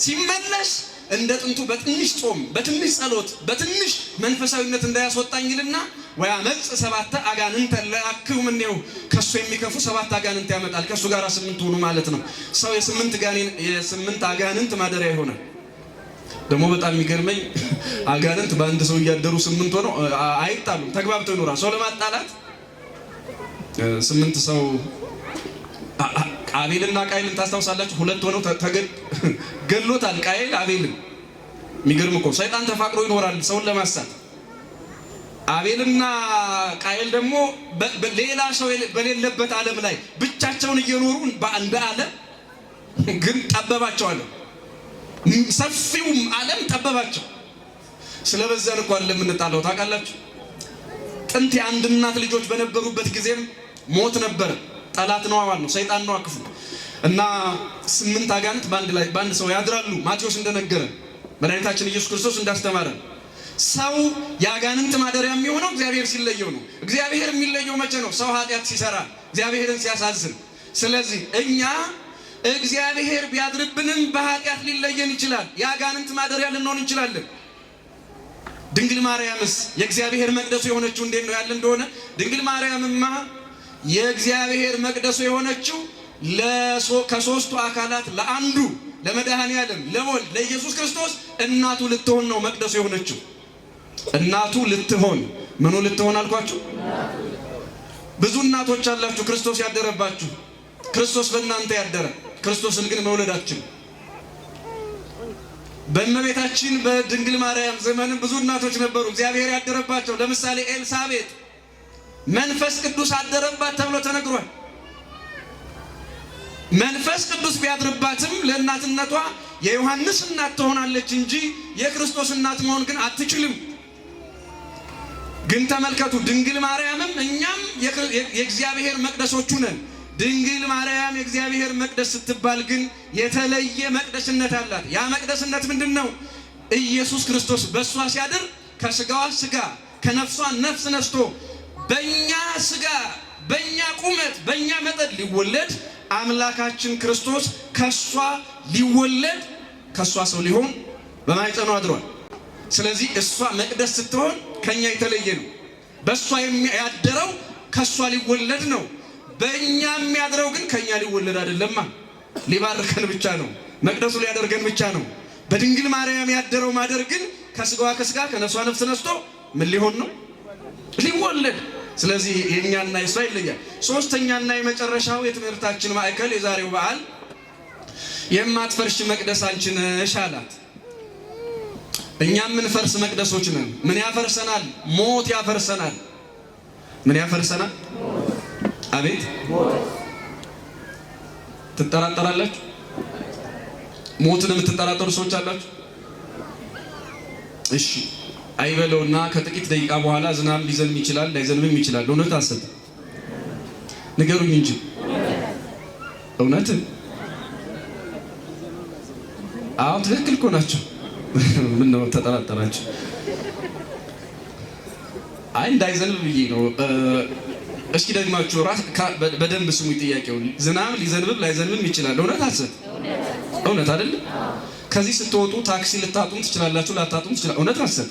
ሲመለስ እንደ ጥንቱ በትንሽ ጾም በትንሽ ጸሎት በትንሽ መንፈሳዊነት እንዳያስወጣኝልና ወያመጽ ሰባተ አጋንንት ለአክው ምንየው፣ ከሱ የሚከፉ 7 አጋንንት ያመጣል። ከሱ ጋር 8 ሆኑ ማለት ነው። ሰው የስምንት አጋንንት ማደሪያ ይሆናል። ደግሞ በጣም የሚገርመኝ አጋንንት በአንድ ሰው እያደሩ 8 ሆነው አይጣሉም፣ ተግባብተው ይኖራል። ሰው ለማጣላት 8 ሰው አቤልና ቃይልን ታስታውሳላችሁ? 2 ሆነው ገሎታል ቃይል አቤልን። የሚገርም እኮ ሰይጣን ተፋቅሮ ይኖራል ሰውን ለማሳት። አቤልና ቃይል ደግሞ ሌላ ሰው በሌለበት ዓለም ላይ ብቻቸውን እየኖሩ በአንድ ዓለም ግን ጠበባቸው። ዓለም ሰፊውም ዓለም ጠበባቸው። ስለበዛን እኮ አይደለም የምንጣላው ታውቃላችሁ። ጥንት የአንድ እናት ልጆች በነበሩበት ጊዜም ሞት ነበረ። ጠላት ነው አዋል ነው ሰይጣን ነው አክፉ እና 8 አጋንንት በአንድ ሰው ያድራሉ። ማቴዎስ እንደነገረን መድኃኒታችን ኢየሱስ ክርስቶስ እንዳስተማረን ሰው የአጋንንት ማደሪያ የሚሆነው እግዚአብሔር ሲለየው ነው። እግዚአብሔር የሚለየው መቼ ነው? ሰው ኃጢአት ሲሰራ፣ እግዚአብሔርን ሲያሳዝን። ስለዚህ እኛ እግዚአብሔር ቢያድርብንም በኃጢአት ሊለየን ይችላል። የአጋንንት ማደሪያ ልንሆን እንችላለን። ድንግል ማርያምስ የእግዚአብሔር መቅደሱ የሆነችው እንዴት ነው ያለ እንደሆነ ድንግል ማርያምማ የእግዚአብሔር መቅደሱ የሆነችው ከሶስቱ አካላት ለአንዱ ለመድኃኔዓለም ለወልድ ለኢየሱስ ክርስቶስ እናቱ ልትሆን ነው መቅደሱ የሆነችው። እናቱ ልትሆን ምኑ ልትሆን አልኳችሁ? ብዙ እናቶች አላችሁ ክርስቶስ ያደረባችሁ። ክርስቶስ በእናንተ ያደረ፣ ክርስቶስን ግን መውለዳችን። በእመቤታችን በድንግል ማርያም ዘመንም ብዙ እናቶች ነበሩ እግዚአብሔር ያደረባቸው። ለምሳሌ ኤልሳቤጥ መንፈስ ቅዱስ አደረባት ተብሎ ተነግሯል። መንፈስ ቅዱስ ቢያድርባትም ለእናትነቷ የዮሐንስ እናት ትሆናለች እንጂ የክርስቶስ እናት መሆን ግን አትችልም። ግን ተመልከቱ፣ ድንግል ማርያምም እኛም የእግዚአብሔር መቅደሶቹ ነን። ድንግል ማርያም የእግዚአብሔር መቅደስ ስትባል ግን የተለየ መቅደስነት አላት። ያ መቅደስነት ምንድነው? ኢየሱስ ክርስቶስ በእሷ ሲያድር ከስጋዋ ስጋ ከነፍሷ ነፍስ ነስቶ በእኛ ስጋ በእኛ ቁመት በእኛ መጠን ሊወለድ አምላካችን ክርስቶስ ከሷ ሊወለድ ከሷ ሰው ሊሆን በማኅፀኗ አድሯል። ስለዚህ እሷ መቅደስ ስትሆን ከኛ የተለየ ነው። በእሷ ያደረው ከሷ ሊወለድ ነው። በእኛ የሚያድረው ግን ከኛ ሊወለድ አይደለማ፣ ሊባርከን ብቻ ነው። መቅደሱ ሊያደርገን ብቻ ነው። በድንግል ማርያም ያደረው ማደር ግን ከስጋዋ ከስጋ ከነፍሷ ነፍስ ነስቶ ምን ሊሆን ነው? ሊወለድ። ስለዚህ የኛና የሷ ይለያል። ሶስተኛና የመጨረሻው የትምህርታችን ማዕከል የዛሬው በዓል የማትፈርሽ መቅደስ አንቺ ነሽ አላት። እኛ ምን ፈርስ መቅደሶች ነን። ምን ያፈርሰናል? ሞት ያፈርሰናል። ምን ያፈርሰናል? አቤት ትጠራጠራላችሁ? ሞትን የምትጠራጠሩ ሰዎች አላችሁ? እሺ አይበለውና ከጥቂት ደቂቃ በኋላ ዝናብ ሊዘንብ ይችላል፣ ላይዘንብም ይችላል። እውነት አሰብ ንገሩኝ እንጂ እውነት። አዎ ትክክል እኮ ናቸው። ምን ነው ተጠራጠራችሁ? አይ እንዳይዘንብ ብዬ ነው። እስኪ ደግማችሁ በደንብ ስሙ ጥያቄውን። ዝናብ ሊዘንብም ላይዘንብም ይችላል። እውነት አሰብ እውነት አይደል? ከዚህ ስትወጡ ታክሲ ልታጡም ትችላላችሁ፣ ላታጡም ትችላላችሁ። እውነት አሰብ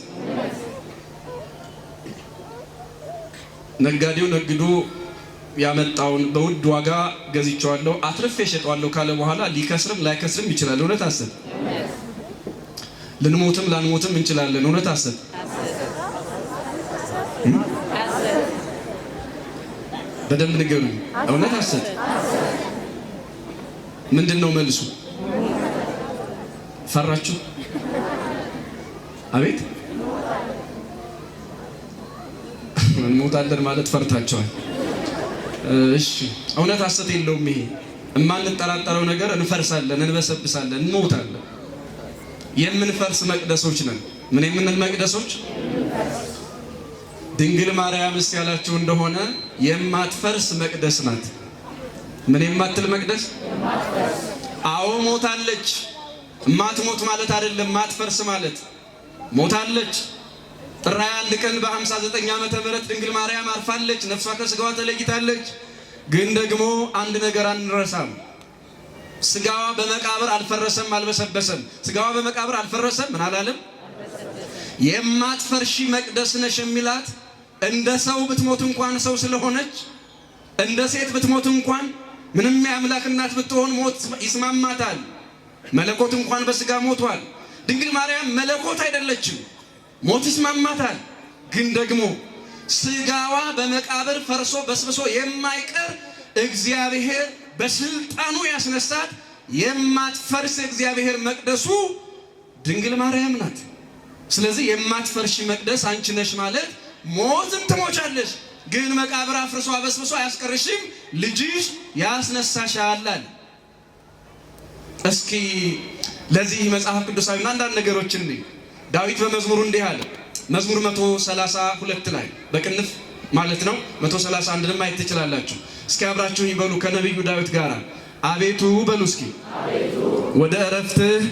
ነጋዴው ነግዶ ያመጣውን በውድ ዋጋ ገዝቼዋለሁ አትርፌ እሸጠዋለሁ ካለ በኋላ ሊከስርም ላይከስርም ይችላል። እውነት አሰብ ልንሞትም ላንሞትም እንችላለን። እውነት አሰብ በደንብ ንገሩ። እውነት አሰብ ምንድነው መልሱ? ፈራችሁ? አቤት እንሞታለን ማለት ፈርታችኋል። እሺ እውነት ሐሰት የለውም። ይሄ የማንጠራጠረው ነገር እንፈርሳለን፣ እንበሰብሳለን፣ እንሞታለን። የምንፈርስ መቅደሶች ነን። ምን የምንል መቅደሶች? ድንግል ማርያምስ ያላችሁ እንደሆነ የማትፈርስ መቅደስ ናት። ምን የማትል መቅደስ? አዎ ሞታለች። ማትሞት ማለት አይደለም ማትፈርስ ማለት። ሞታለች። ጥር 21 ቀን በ59 ዓመተ ምህረት ድንግል ማርያም አርፋለች። ነፍሷ ከስጋዋ ተለይታለች። ግን ደግሞ አንድ ነገር አንረሳም። ስጋዋ በመቃብር አልፈረሰም፣ አልበሰበሰም። ስጋዋ በመቃብር አልፈረሰም፣ ምን አላለም? የማትፈርሺ መቅደስ ነሽ የሚላት እንደ ሰው ብትሞት እንኳን ሰው ስለሆነች፣ እንደ ሴት ብትሞት እንኳን ምንም የአምላክ እናት ብትሆን ሞት ይስማማታል። መለኮት እንኳን በስጋ ሞቷል። ድንግል ማርያም መለኮት አይደለችም፣ ሞት ይስማማታል። ግን ደግሞ ስጋዋ በመቃብር ፈርሶ በስብሶ የማይቀር እግዚአብሔር በስልጣኑ ያስነሳት የማትፈርስ እግዚአብሔር መቅደሱ ድንግል ማርያም ናት። ስለዚህ የማትፈርሺ መቅደስ አንቺ ነሽ ማለት ሞትም ትሞቻለሽ፣ ግን መቃብር አፍርሶ በስብሶ አያስቀርሽም፣ ልጅሽ ያስነሳሻል። እስኪ ለዚህ መጽሐፍ ቅዱሳዊ አንዳንድ ነገሮችን ዳዊት በመዝሙሩ እንዲህ አለ። መዝሙር 132 ላይ በቅንፍ ማለት ነው 131 ማየት ትችላላችሁ። እስኪ አብራችሁ ይበሉ ከነብዩ ዳዊት ጋር አቤቱ በሉ እስኪ ወደ እረፍትህ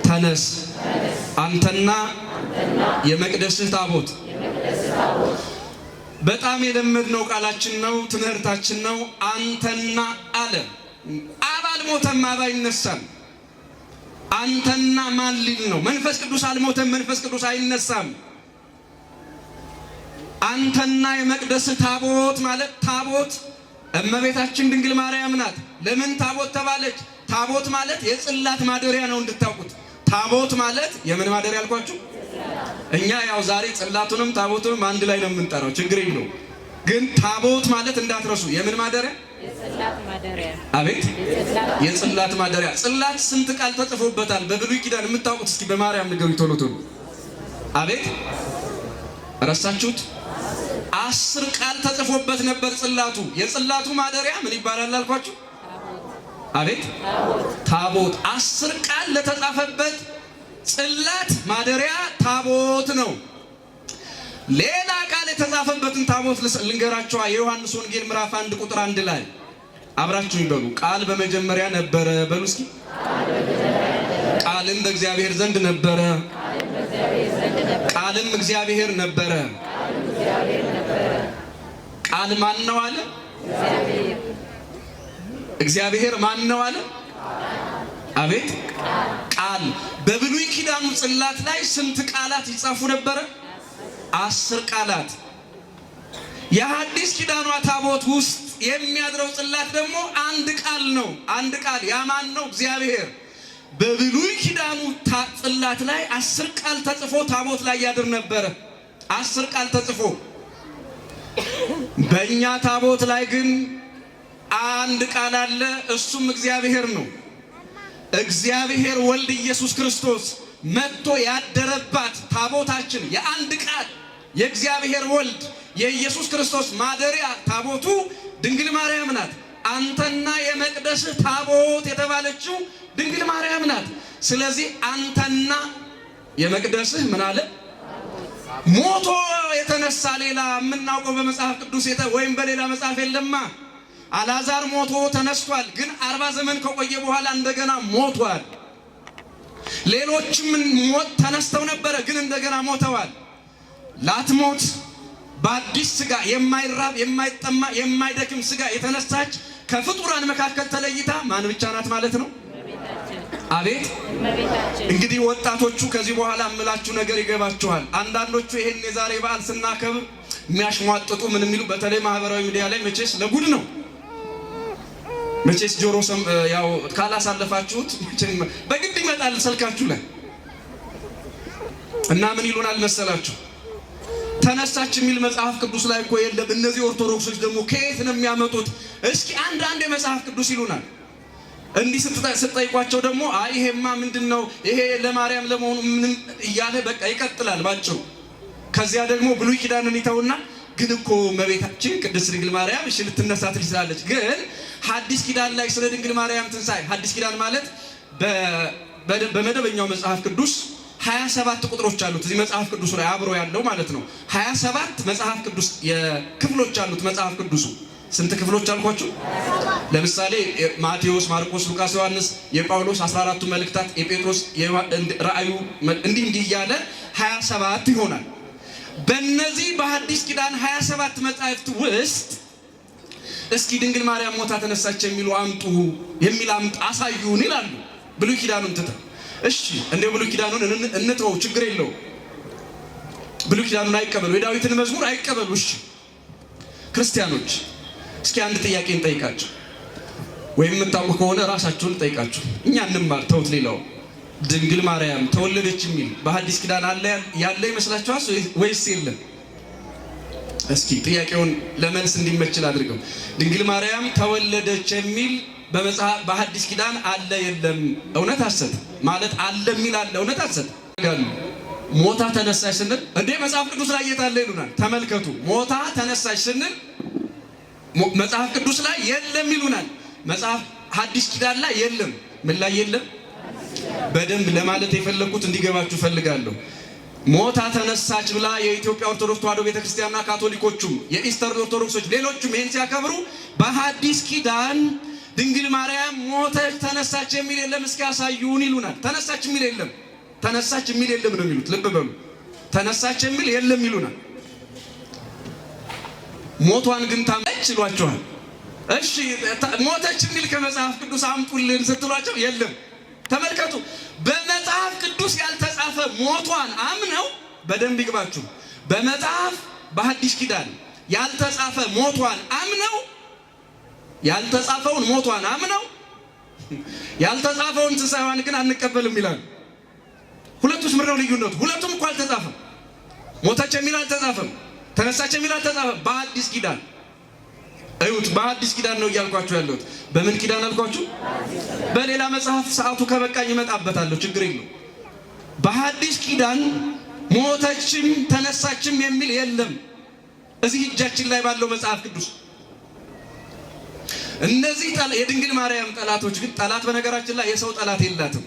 ተነስ አንተና የመቅደስህ ታቦት። በጣም የለመድነው ቃላችን ነው፣ ትምህርታችን ነው። አንተና አለ አብ አልሞተም፣ አብ አይነሳም። አንተና ማን ሊል ነው? መንፈስ ቅዱስ አልሞተም፣ መንፈስ ቅዱስ አይነሳም። አንተና የመቅደስ ታቦት ማለት ታቦት እመቤታችን ድንግል ማርያም ናት። ለምን ታቦት ተባለች? ታቦት ማለት የጽላት ማደሪያ ነው እንድታውቁት። ታቦት ማለት የምን ማደሪያ አልኳችሁ? እኛ ያው ዛሬ ጽላቱንም ታቦቱንም አንድ ላይ ነው የምንጠራው፣ ችግር የለውም። ግን ታቦት ማለት እንዳትረሱ የምን ማደሪያ? የጽላት ማደሪያ። አቤት የጽላት ማደሪያ። ጽላት ስንት ቃል ተጽፎበታል በብሉይ ኪዳን የምታውቁት? እስኪ በማርያም ንገሩ ቶሎ ቶሎ። አቤት ረሳችሁት? 10 ቃል ተጽፎበት ነበር ጽላቱ። የጽላቱ ማደሪያ ምን ይባላል አልኳችሁ? አቤት ታቦት። 10 ቃል ለተጻፈበት ጽላት ማደሪያ ታቦት ነው። ሌላ ቃል የተጻፈበትን ታቦት ልንገራችሁ። የዮሐንስ ወንጌል ምዕራፍ 1 ቁጥር 1 ላይ አብራችሁ ይበሉ። ቃል በመጀመሪያ ነበረ በሉ እስኪ። ቃልም በእግዚአብሔር ዘንድ ነበረ፣ ቃልም እግዚአብሔር ነበረ። ቃል ማን ነው አለ? እግዚአብሔር ማን ነው አለ? አቤት ቃል። በብሉይ ኪዳኑ ጽላት ላይ ስንት ቃላት ይጻፉ ነበረ? 10 ቃላት። የሐዲስ ኪዳኗ ታቦት ውስጥ የሚያድረው ጽላት ደግሞ አንድ ቃል ነው። አንድ ቃል። ያ ማን ነው? እግዚአብሔር። በብሉይ ኪዳኑ ጽላት ላይ 10 ቃል ተጽፎ ታቦት ላይ ያድር ነበረ። 10 ቃል ተጽፎ። በእኛ ታቦት ላይ ግን አንድ ቃል አለ፣ እሱም እግዚአብሔር ነው። እግዚአብሔር ወልድ ኢየሱስ ክርስቶስ መጥቶ ያደረባት ታቦታችን የአንድ ቃል የእግዚአብሔር ወልድ የኢየሱስ ክርስቶስ ማደሪያ ታቦቱ ድንግል ማርያም ናት። አንተና የመቅደስህ ታቦት የተባለችው ድንግል ማርያም ናት። ስለዚህ አንተና የመቅደስህ ምን አለ? ሞቶ የተነሳ ሌላ የምናውቀው በመጽሐፍ ቅዱስ ወይም በሌላ መጽሐፍ የለማ። አልዓዛር ሞቶ ተነስቷል፣ ግን 40 ዘመን ከቆየ በኋላ እንደገና ሞቷል። ሌሎችም ሞት ተነስተው ነበረ፣ ግን እንደገና ሞተዋል። ላትሞት በአዲስ ስጋ የማይራብ የማይጠማ የማይደክም ስጋ የተነሳች ከፍጡራን መካከል ተለይታ ማን ብቻ ናት ማለት ነው? አቤት! እንግዲህ ወጣቶቹ ከዚህ በኋላ እምላችሁ ነገር ይገባችኋል። አንዳንዶቹ ይሄን የዛሬ በዓል ስናከብር የሚያሽሟጥጡ ምን የሚሉ በተለይ ማህበራዊ ሚዲያ ላይ መቼስ ለጉድ ነው። መቼስ ጆሮ ያው ካላሳለፋችሁት በግድ ይመጣል ስልካችሁ ላይ እና ምን ይሉናል መሰላችሁ? ተነሳች የሚል መጽሐፍ ቅዱስ ላይ እኮ የለም። እነዚህ ኦርቶዶክሶች ደግሞ ከየት ነው የሚያመጡት? እስኪ አንድ የመጽሐፍ ቅዱስ ይሉናል። እንዲህ ስትጠይቋቸው ደግሞ አይ ይሄማ ምንድነው ይሄ ለማርያም ለመሆኑ ምንም እያለ በቃ ይቀጥላል ባጭሩ። ከዚያ ደግሞ ብሉይ ኪዳንን ይተውና ግን እኮ እመቤታችን ቅድስት ድንግል ማርያም እሺ ልትነሳ ትችላለች፣ ግን ሐዲስ ኪዳን ላይ ስለ ድንግል ማርያም ትንሣኤ ሐዲስ ኪዳን ማለት በመደበኛው መጽሐፍ ቅዱስ 27 ቁጥሮች አሉት። እዚህ መጽሐፍ ቅዱስ ላይ አብሮ ያለው ማለት ነው። 27 መጽሐፍ ቅዱስ የክፍሎች አሉት መጽሐፍ ቅዱሱ። ስንት ክፍሎች አልኳችሁ? ለምሳሌ ማቴዎስ፣ ማርቆስ፣ ሉቃስ፣ ዮሐንስ፣ የጳውሎስ 14ቱ መልእክታት፣ የጴጥሮስ ራእዩ እንዲህ እያለ 27 ይሆናል። በእነዚህ በሐዲስ ኪዳን 27 መጻሕፍት ውስጥ እስኪ ድንግል ማርያም ሞታ ተነሳች የሚሉ አሳዩን ይላሉ። ብሉይ ኪዳኑን ትተው እሺ እንደው ብሉይ ኪዳኑን እንተው ችግር የለው። ብሉይ ኪዳኑን አይቀበሉ፣ የዳዊትን መዝሙር አይቀበሉ። እሺ ክርስቲያኖች እስኪ አንድ ጥያቄ እንጠይቃችሁ፣ ወይም የምታውቁ ከሆነ ራሳችሁን ጠይቃችሁ። እኛ እንማር ተውት። ሌላው ድንግል ማርያም ተወለደች የሚል በሐዲስ ኪዳን ያለ ይመስላችኋል ወይስ የለም? እስኪ ጥያቄውን ለመልስ እንዲመችል አድርገው። ድንግል ማርያም ተወለደች የሚል በሐዲስ ኪዳን አለ የለም? እውነት ሐሰት ማለት አለ የሚል አለ፣ እውነት ሐሰት ጋር ሞታ ተነሳች ስንል እንዴ መጽሐፍ ቅዱስ ላይ የታለ ይሉናል። ተመልከቱ፣ ሞታ ተነሳች ስንል መጽሐፍ ቅዱስ ላይ የለም ይሉናል። መጽሐፍ ሐዲስ ኪዳን ላይ የለም። ምን ላይ የለም? በደንብ ለማለት የፈለኩት እንዲገባችሁ ፈልጋለሁ። ሞታ ተነሳች ብላ የኢትዮጵያ ኦርቶዶክስ ተዋሕዶ ቤተክርስቲያንና ካቶሊኮቹም የኢስተር ኦርቶዶክሶች ሌሎቹም ይሄን ሲያከብሩ በሐዲስ ኪዳን ድንግል ማርያም ሞተች ተነሳች የሚል የለም እስኪ ያሳዩን ይሉናል። ተነሳች የሚል የለም፣ ተነሳች የሚል የለም ነው የሚሉት። ልብ በሉ፣ ተነሳች የሚል የለም ይሉናል። ሞቷን ግን ታመች ይሏቸዋል። እሺ ሞተች የሚል ከመጽሐፍ ቅዱስ አምጡልን ስትሏቸው የለም። ተመልከቱ፣ በመጽሐፍ ቅዱስ ያልተጻፈ ሞቷን አምነው በደንብ ይግባችሁ። በመጽሐፍ በሐዲስ ኪዳን ያልተጻፈ ሞቷን አምነው ያልተጻፈውን ሞቷን አምነው ያልተጻፈውን ትንሣኤዋን ግን አንቀበልም ይላሉ። ሁለቱስ ምንድን ነው ልዩነቱ? ሁለቱም እኮ አልተጻፈም። ሞተች የሚል አልተጻፈም፣ ተነሳች የሚል አልተጻፈም። በሐዲስ ኪዳን እዩት፣ በሐዲስ ኪዳን ነው እያልኳችሁ ያለሁት። በምን ኪዳን አልኳችሁ? በሌላ መጽሐፍ ሰዓቱ ከበቃኝ እመጣበታለሁ፣ ችግር የለው። በሐዲስ ኪዳን ሞተችም ተነሳችም የሚል የለም እዚህ እጃችን ላይ ባለው መጽሐፍ ቅዱስ። እነዚህ የድንግል ማርያም ጠላቶች ግን ጠላት በነገራችን ላይ የሰው ጠላት የላትም።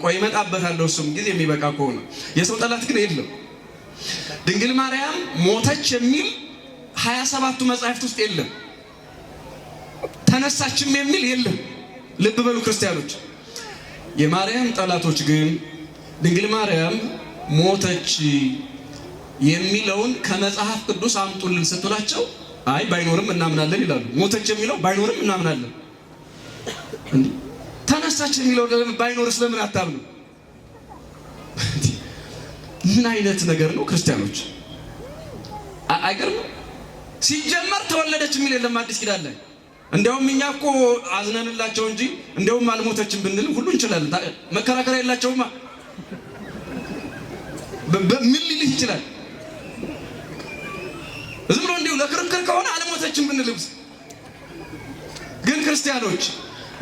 ቆይ እመጣበታለሁ፣ እሱም ጊዜ የሚበቃ ከሆነ። የሰው ጠላት ግን የለም። ድንግል ማርያም ሞተች የሚል 27ቱ መጽሐፍት ውስጥ የለም። ተነሳችም የሚል የለም። ልብ በሉ ክርስቲያኖች። የማርያም ጠላቶች ግን ድንግል ማርያም ሞተች የሚለውን ከመጽሐፍ ቅዱስ አምጡልን ስትላቸው አይ ባይኖርም እናምናለን ይላሉ። ሞተች የሚለው ባይኖርም እናምናለን። እንዴ ተነሳች የሚለው ባይኖርስ ለምን አታምኑ? ምን አይነት ነገር ነው ክርስቲያኖች? አይገርም? ሲጀመር ተወለደች የሚል የለም አዲስ ኪዳን ላይ። እንደውም እኛ እኮ አዝነንላቸው እንጂ እንደውም አልሞተችም ብንል ሁሉ እንችላለን። መከራከሪያ የላቸውማ። ምን ሊልህ ይችላል? ዝም ብሎ እንዲሁ ለክርክር ከሆነ አልሞተችም ብንልብስ። ግን ክርስቲያኖች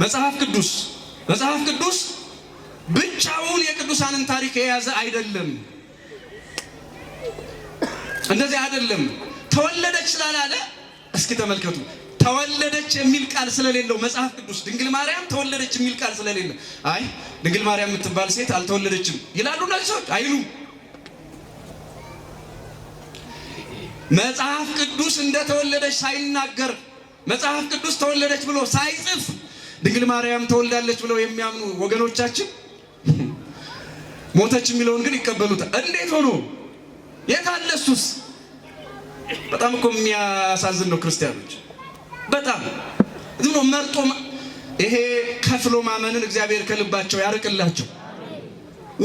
መጽሐፍ ቅዱስ ብቻውን የቅዱሳንን ታሪክ የያዘ አይደለም። እንደዚህ አይደለም። ተወለደች ስላላለ እስኪ ተመልከቱ። ተወለደች የሚል ቃል ስለሌለው መጽሐፍ ቅዱስ ድንግል ማርያም ተወለደች የሚል ቃል ስለሌለ አይ ድንግል ማርያም የምትባል ሴት አልተወለደችም ይላሉ እነዚህ ሰዎች አይሉም። መጽሐፍ ቅዱስ እንደተወለደች ሳይናገር መጽሐፍ ቅዱስ ተወለደች ብሎ ሳይጽፍ ድንግል ማርያም ተወልዳለች ብለው የሚያምኑ ወገኖቻችን ሞተች የሚለውን ግን ይቀበሉታል። እንዴት ሆኖ የታለ እሱስ? በጣም እኮ የሚያሳዝን ነው። ክርስቲያኖች በጣም ዝም ብሎ መርጦ ይሄ ከፍሎ ማመንን እግዚአብሔር ከልባቸው ያርቅላቸው።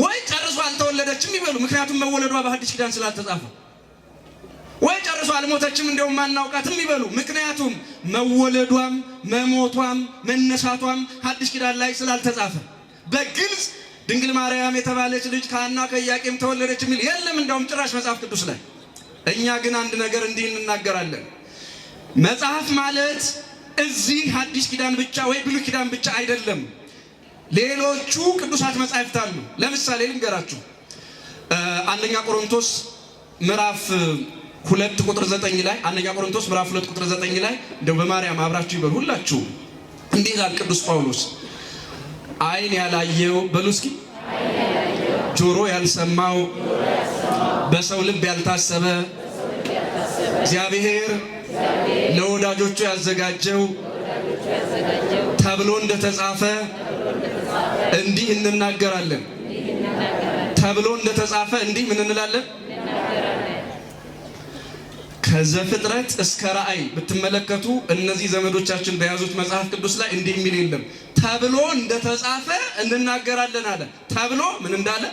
ወይ ጨርሶ አልተወለደችም ይበሉ፣ ምክንያቱም መወለዷ በሐዲስ ኪዳን ስላልተጻፈ። ወይ ጨርሶ አልሞተችም እንደውም ማናውቃትም ይበሉ፣ ምክንያቱም መወለዷም መሞቷም መነሳቷም ሐዲስ ኪዳን ላይ ስላልተጻፈ። በግልጽ ድንግል ማርያም የተባለች ልጅ ከሐና ከኢያቄም ተወለደች የሚል የለም እንደውም ጭራሽ መጽሐፍ ቅዱስ ላይ። እኛ ግን አንድ ነገር እንዲህ እንናገራለን። መጽሐፍ ማለት እዚህ ሐዲስ ኪዳን ብቻ ወይ ብሉይ ኪዳን ብቻ አይደለም። ሌሎቹ ቅዱሳት መጻሕፍት አሉ። ለምሳሌ ልንገራችሁ። አንደኛ ቆሮንቶስ ምዕራፍ 2 ቁጥር 9 ላይ አንደኛ ቆሮንቶስ ምዕራፍ 2 ቁጥር 9 ላይ እንደው በማርያም አብራችሁ ይበሉ ሁላችሁ። እንዲህ ይላል ቅዱስ ጳውሎስ፣ ዓይን ያላየው በሉ እስኪ፣ ጆሮ ያልሰማው በሰው ልብ ያልታሰበ እግዚአብሔር ለወዳጆቹ ያዘጋጀው ተብሎ እንደተጻፈ እንዲህ እንናገራለን። ተብሎ እንደተጻፈ እንዲህ ምን እንላለን? ከዘፍጥረት እስከ ራእይ ብትመለከቱ እነዚህ ዘመዶቻችን በያዙት መጽሐፍ ቅዱስ ላይ እንዲህ የሚል የለም። ተብሎ እንደተጻፈ እንናገራለን አለ። ተብሎ ምን እንዳለ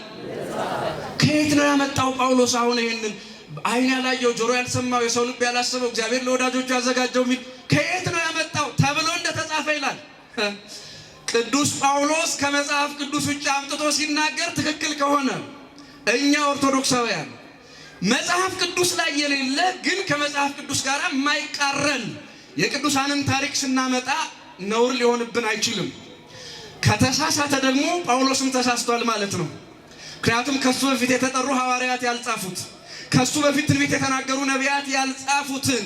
ከየት ነው ያመጣው ጳውሎስ? አሁን ይሄንን ዓይን ያላየው ጆሮ ያልሰማው የሰው ልብ ያላሰበው እግዚአብሔር ለወዳጆቹ ያዘጋጀው የሚል ከየት ነው ያመጣው? ተብሎ እንደተጻፈ ይላል። ቅዱስ ጳውሎስ ከመጽሐፍ ቅዱስ ውጭ አምጥቶ ሲናገር ትክክል ከሆነ እኛ ኦርቶዶክሳውያን መጽሐፍ ቅዱስ ላይ የሌለ ግን ከመጽሐፍ ቅዱስ ጋር የማይቃረን የቅዱሳንን ታሪክ ስናመጣ ነውር ሊሆንብን አይችልም። ከተሳሳተ ደግሞ ጳውሎስም ተሳስቷል ማለት ነው። ምክንያቱም ከሱ በፊት የተጠሩ ሐዋርያት ያልጻፉት፣ ከሱ በፊት ትንቢት የተናገሩ ነቢያት ያልጻፉትን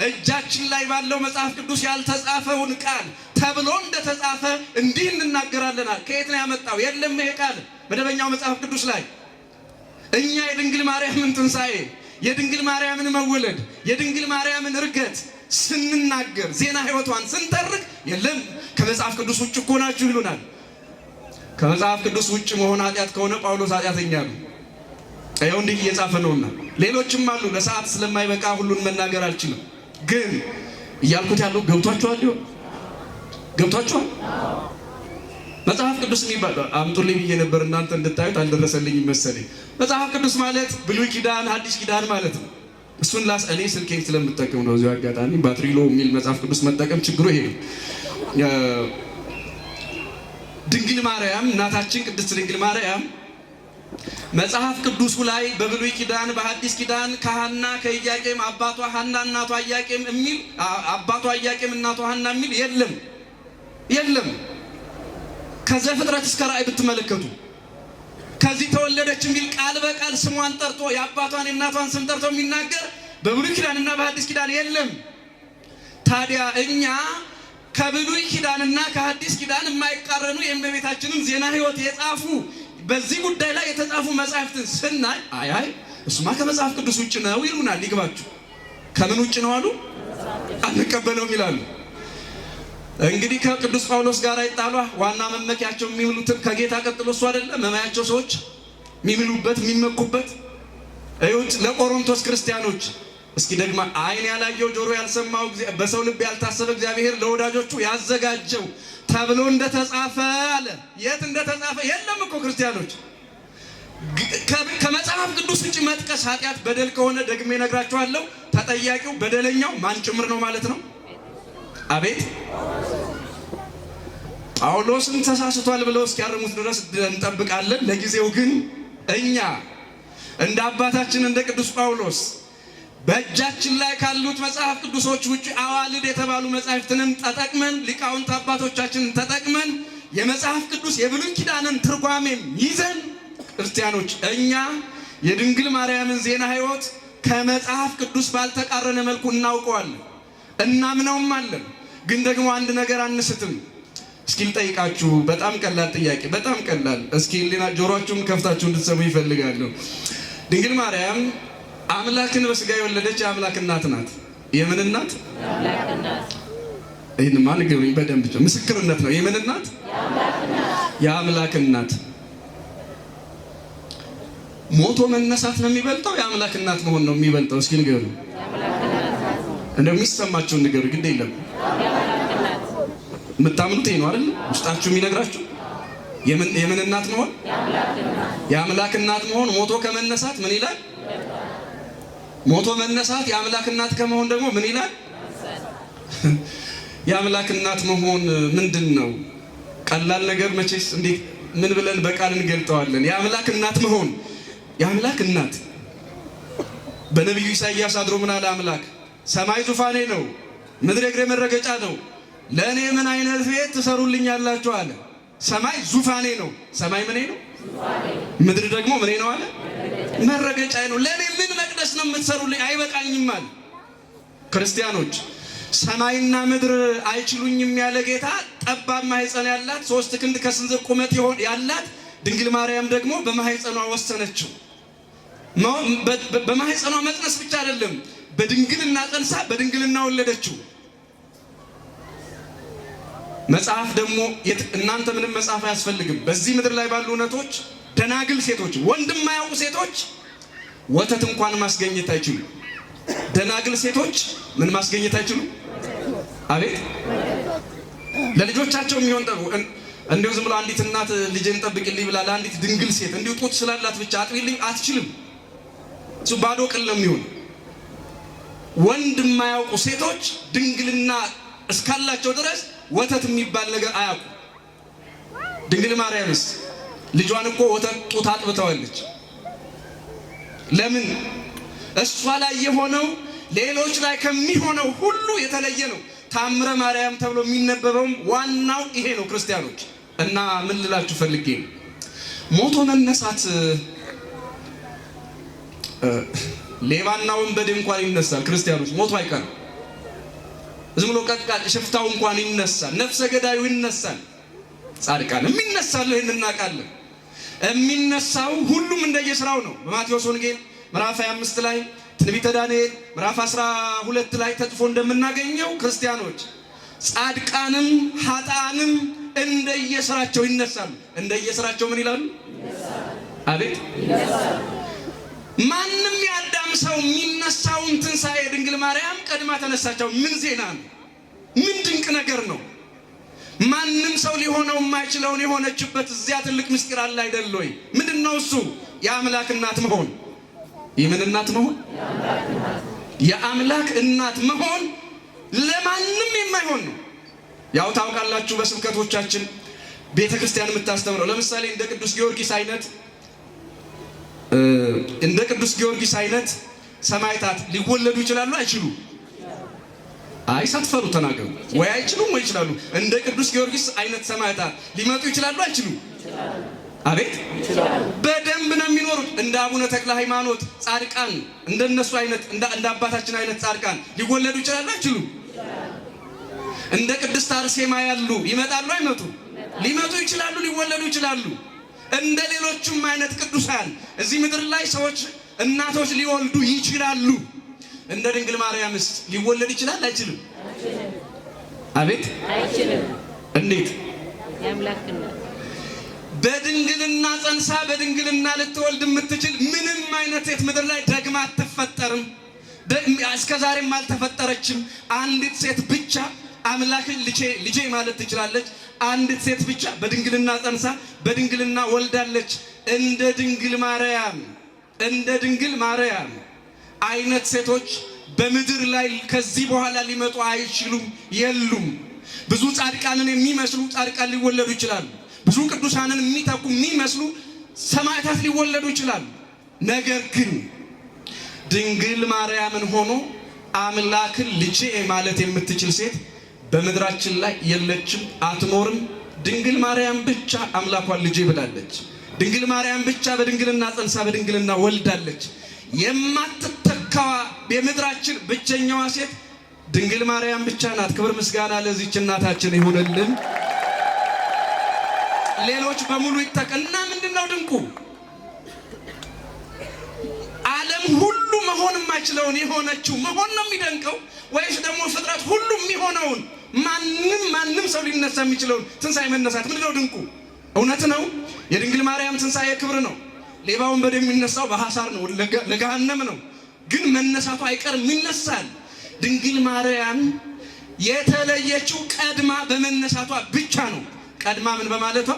እጃችን ላይ ባለው መጽሐፍ ቅዱስ ያልተጻፈውን ቃል ተብሎ እንደተጻፈ እንዲህ እንናገራለናል። ከየት ነው ያመጣው? የለም ይሄ ቃል መደበኛው መጽሐፍ ቅዱስ ላይ። እኛ የድንግል ማርያምን ትንሣኤ፣ የድንግል ማርያምን መወለድ፣ የድንግል ማርያምን እርገት ስንናገር ዜና ሕይወቷን ስንተርክ የለም ከመጽሐፍ ቅዱስ ውጭ እኮ ናችሁ ይሉናል። ከመጽሐፍ ቅዱስ ውጭ መሆን ኃጢአት ከሆነ ጳውሎስ ኃጢአተኛ ነው። ይኸው እንዲህ እየጻፈ ነውና ሌሎችም አሉ። ለሰዓት ስለማይበቃ ሁሉን መናገር አልችልም። ግን እያልኩት ያለው ገብቷችኋል? ገብቷችኋል? መጽሐፍ ቅዱስ የሚባል አምጡልኝ ብዬ ነበር እናንተ እንድታዩት አልደረሰልኝም መሰለኝ። መጽሐፍ ቅዱስ ማለት ብሉይ ኪዳን ሐዲስ ኪዳን ማለት ነው። እሱን እኔ ስልኬን ስለምጠቀም ነው። እዚሁ አጋጣሚ ባትሪ ሎ የሚል መጽሐፍ ቅዱስ መጠቀም ችግሩ ይሄ ነው። ድንግል ማርያም እናታችን ቅድስት ድንግል ማርያም መጽሐፍ ቅዱሱ ላይ በብሉይ ኪዳን በሐዲስ ኪዳን ከሐና ከኢያቄም አባቷ ሐና እናቷ ኢያቄም የሚል አባቷ ኢያቄም እናቷ ሐና የሚል የለም የለም። ከዘፍጥረት እስከ ራእይ ብትመለከቱ ከዚህ ተወለደች የሚል ቃል በቃል ስሟን ጠርቶ የአባቷን የእናቷን ስም ጠርቶ የሚናገር በብሉይ ኪዳንና በሐዲስ ኪዳን የለም። ታዲያ እኛ ከብሉይ ኪዳንና ከሐዲስ ኪዳን የማይቃረኑ የእመቤታችንን ዜና ሕይወት የጻፉ በዚህ ጉዳይ ላይ የተጻፉ መጻሕፍትን ስናይ አይ እሱማ ከመጽሐፍ ቅዱስ ውጭ ነው ይሉናል። ይግባችሁ። ከምን ውጭ ነው አሉ? አንቀበለውም ይላሉ። እንግዲህ ከቅዱስ ጳውሎስ ጋር ይጣሏ። ዋና መመኪያቸው የሚምሉትን ከጌታ ቀጥሎ እሱ አይደለም መማያቸው ሰዎች የሚምሉበት የሚመኩበት። እዩት ለቆሮንቶስ ክርስቲያኖች እስኪ ደግማ ዓይን ያላየው ጆሮ ያልሰማው በሰው ልብ ያልታሰበ እግዚአብሔር ለወዳጆቹ ያዘጋጀው ተብሎ እንደተጻፈ አለ። የት እንደተጻፈ የለም እኮ ክርስቲያኖች። ከመጽሐፍ ቅዱስ ውጭ መጥቀስ ኃጢአት በደል ከሆነ ደግሜ እነግራችኋለሁ፣ ተጠያቂው በደለኛው ማን ጭምር ነው ማለት ነው። አቤት ጳውሎስን ተሳስቷል ብለው እስኪያርሙት ድረስ እንጠብቃለን። ለጊዜው ግን እኛ እንደ አባታችን እንደ ቅዱስ ጳውሎስ በእጃችን ላይ ካሉት መጽሐፍ ቅዱሶች ውጭ አዋልድ የተባሉ መጽሐፍትንም ተጠቅመን ሊቃውንት አባቶቻችንን ተጠቅመን የመጽሐፍ ቅዱስ የብሉይ ኪዳንን ትርጓሜም ይዘን ክርስቲያኖች እኛ የድንግል ማርያምን ዜና ሕይወት ከመጽሐፍ ቅዱስ ባልተቃረነ መልኩ እናውቀዋለን እናምነውም አለን። ግን ደግሞ አንድ ነገር አንስትም። እስኪ ልጠይቃችሁ፣ በጣም ቀላል ጥያቄ፣ በጣም ቀላል። እስኪ ጆሮአችሁን ከፍታችሁ እንድትሰሙ ይፈልጋለሁ። ድንግል ማርያም አምላክን በስጋ የወለደች የአምላክ እናት ናት። የምን እናት? የአምላክ እናት። ይህንማ ንገሩኝ በደንብ ምስክርነት ነው። የምን እናት? የአምላክ እናት። ሞቶ መነሳት ነው የሚበልጠው? የአምላክ እናት መሆን ነው የሚበልጠው? እስኪ ንገሩ። እንደው የሚሰማችሁን ንገሩ። ግድ የለም የምታምኑት ይሄ ነው አይደል? ውስጣችሁ የሚነግራችሁ የምን እናት መሆን? የአምላክ እናት መሆን። ሞቶ ከመነሳት ምን ይላል? ሞቶ መነሳት የአምላክ እናት ከመሆን ደግሞ ምን ይላል? የአምላክ እናት መሆን ምንድን ነው? ቀላል ነገር መቼስ እንዴት ምን ብለን በቃል እንገልጠዋለን? የአምላክ እናት መሆን፣ የአምላክ እናት በነቢዩ ኢሳይያስ አድሮ ምን አለ አምላክ? ሰማይ ዙፋኔ ነው፣ ምድር የእግሬ መረገጫ ነው፣ ለእኔ ምን አይነት ቤት ትሰሩልኛላችሁ አለ። ሰማይ ዙፋኔ ነው። ሰማይ ምኔ ነው? ምድር ደግሞ ምኔ ነው አለ? መረገጫዬ ነው። ለእኔ ምን መቅደስ ነው የምትሰሩልኝ? አይበቃኝም አለ። ክርስቲያኖች ሰማይና ምድር አይችሉኝም ያለ ጌታ ጠባብ ማህፀን ያላት 3 ክንድ ከስንዝር ቁመት ያላት ድንግል ማርያም ደግሞ በማህፀኗ ወሰነችው። በማህፀኗ መጽነስ ብቻ አይደለም፣ በድንግልና ጸንሳ በድንግልና ወለደችው። መጽሐፍ ደግሞ እናንተ ምንም መጽሐፍ አያስፈልግም። በዚህ ምድር ላይ ባሉ እውነቶች ደናግል ሴቶች፣ ወንድም የማያውቁ ሴቶች ወተት እንኳን ማስገኘት አይችሉም። ደናግል ሴቶች ምን ማስገኘት አይችሉም? አቤት ለልጆቻቸው የሚሆን እንዲሁ ዝም ብሎ አንዲት እናት ልጄን ጠብቂልኝ ብላ ለአንዲት ድንግል ሴት እንዲሁ ጡት ስላላት ብቻ አጥቢልኝ አትችልም። እሱ ባዶ ቅል ነው የሚሆን። ወንድ የማያውቁ ሴቶች ድንግልና እስካላቸው ድረስ ወተት የሚባል ነገር አያውቁ። ድንግል ማርያምስ ልጇን እኮ ወተት ጡት አጥብተዋለች። ለምን? እሷ ላይ የሆነው ሌሎች ላይ ከሚሆነው ሁሉ የተለየ ነው። ታምረ ማርያም ተብሎ የሚነበበውም ዋናው ይሄ ነው ክርስቲያኖች። እና ምን ልላችሁ ፈልጌ ሞቶ መነሳት ሌባና ወንበዴ እንኳን ይነሳል። ክርስቲያኖች ሞቶ አይቀርም። ዝም ብሎ ቀጥቃጭ ሽፍታው እንኳን ይነሳል። ነፍሰ ገዳዩ ይነሳል። ጻድቃን የሚነሳሉ። ይሄን እናውቃለን። የሚነሳው ሁሉም እንደየስራው ነው። በማቴዎስ ወንጌል ምዕራፍ 25 ላይ ትንቢተ ዳንኤል ምዕራፍ 12 ላይ ተጽፎ እንደምናገኘው ክርስቲያኖች ጻድቃንም ኃጥአንም እንደየስራቸው ይነሳሉ። እንደየስራቸው ምን ይላሉ? አቤት ማንም ያዳም ሰው የሚነሳውን ትንሣኤ ድንግል ማርያም ቀድማ ተነሳቸው። ምን ዜና ነው? ምን ድንቅ ነገር ነው? ማንም ሰው ሊሆነው የማይችለውን የሆነችበት እዚያ ትልቅ ምስጢር አለ አይደል ወይ? ምንድነው እሱ? የአምላክ እናት መሆን። የምን እናት መሆን? የአምላክ እናት መሆን ለማንም የማይሆን ነው። ያው ታውቃላችሁ በስብከቶቻችን ቤተክርስቲያን የምታስተምረው ለምሳሌ እንደ ቅዱስ ጊዮርጊስ አይነት ሰማዕታት ሊወለዱ ይችላሉ አይችሉ? አይ ሳትፈሩ ተናገሩ። ወይ አይችሉም ወይ ይችላሉ። እንደ ቅዱስ ጊዮርጊስ አይነት ሰማዕታት ሊመጡ ይችላሉ አይችሉ? አቤት በደንብ ነው የሚኖሩት። እንደ አቡነ ተክለ ሃይማኖት ጻድቃን እንደነሱ አይነት እንደ አባታችን አይነት ጻድቃን ሊወለዱ ይችላሉ አይችሉ? እንደ ቅድስት አርሴማ ያሉ ይመጣሉ አይመጡ? ሊመጡ ይችላሉ፣ ሊወለዱ ይችላሉ። እንደ ሌሎችም አይነት ቅዱሳን እዚህ ምድር ላይ ሰዎች እናቶች ሊወልዱ ይችላሉ። እንደ ድንግል ማርያምስ ሊወለድ ይችላል አይችልም? አቤት አይችልም። እንዴት? ያምላክና በድንግልና ጸንሳ በድንግልና ልትወልድ የምትችል ምንም አይነት ሴት ምድር ላይ ደግማ አትፈጠርም። እስከዛሬም አልተፈጠረችም። አንዲት ሴት ብቻ አምላክን ልጄ ማለት ትችላለች። አንዲት ሴት ብቻ በድንግልና ጸንሳ በድንግልና ወልዳለች። እንደ ድንግል ማርያም አይነት ሴቶች በምድር ላይ ከዚህ በኋላ ሊመጡ አይችሉም፣ የሉም። ብዙ ጻድቃንን የሚመስሉ ጻድቃን ሊወለዱ ይችላሉ። ብዙ ቅዱሳንን የሚተኩ የሚመስሉ ሰማዕታት ሊወለዱ ይችላሉ። ነገር ግን ድንግል ማርያምን ሆኖ አምላክን ልጄ ማለት የምትችል ሴት በምድራችን ላይ የለችም፣ አትኖርም። ድንግል ማርያም ብቻ አምላኳን ልጄ ብላለች። ድንግል ማርያም ብቻ በድንግልና ጸንሳ በድንግልና ወልዳለች። የማትተካዋ የምድራችን ብቸኛዋ ሴት ድንግል ማርያም ብቻ ናት። ክብር ምስጋና ለዚህች እናታችን ይሁንልን። ሌሎች በሙሉ ይተከና። ምንድነው ድንቁ? ዓለም ሁሉ መሆን የማይችለውን የሆነችው መሆን ነው የሚደንቀው? ወይስ ደግሞ ፍጥረት ሁሉ የሚሆነውን ማንም ሰው ሊነሳ የሚችለውን ትንሣኤ መነሳት ምንድነው ድንቁ? እውነት ነው የድንግል ማርያም ትንሣኤ ክብር ነው። ሌባውን በደም የሚነሳው በሐሳር ነው፣ ለገሃነም ነው። ግን መነሳቱ አይቀርም፣ ይነሳል። ድንግል ማርያም የተለየችው ቀድማ በመነሳቷ ብቻ ነው። ቀድማ ምን በማለቷ?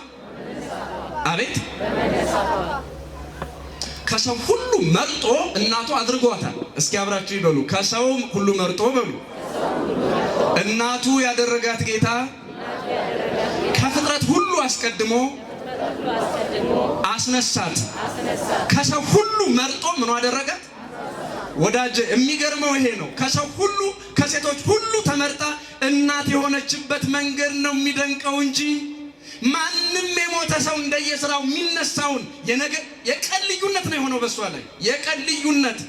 አቤት ከሰው ሁሉ መርጦ እናቱ አድርጓታል። እስኪ አብራችሁ ይበሉ። ከሰው ሁሉ መርጦ በሉ። እናቱ ያደረጋት ጌታ ከፍጥረት ሁሉ አስቀድሞ አስነሳት። ከሰው ሁሉ መርጦ ምን አደረጋት? ወዳጅ የሚገርመው ይሄ ነው። ከሰው ሁሉ ከሴቶች ሁሉ ተመርጣ እናት የሆነችበት መንገድ ነው የሚደንቀው እንጂ ማንም የሞተ ሰው እንደየስራው የሚነሳውን የቀን ልዩነት ነው የሆነው። በሷ ላይ የቀን ልዩነት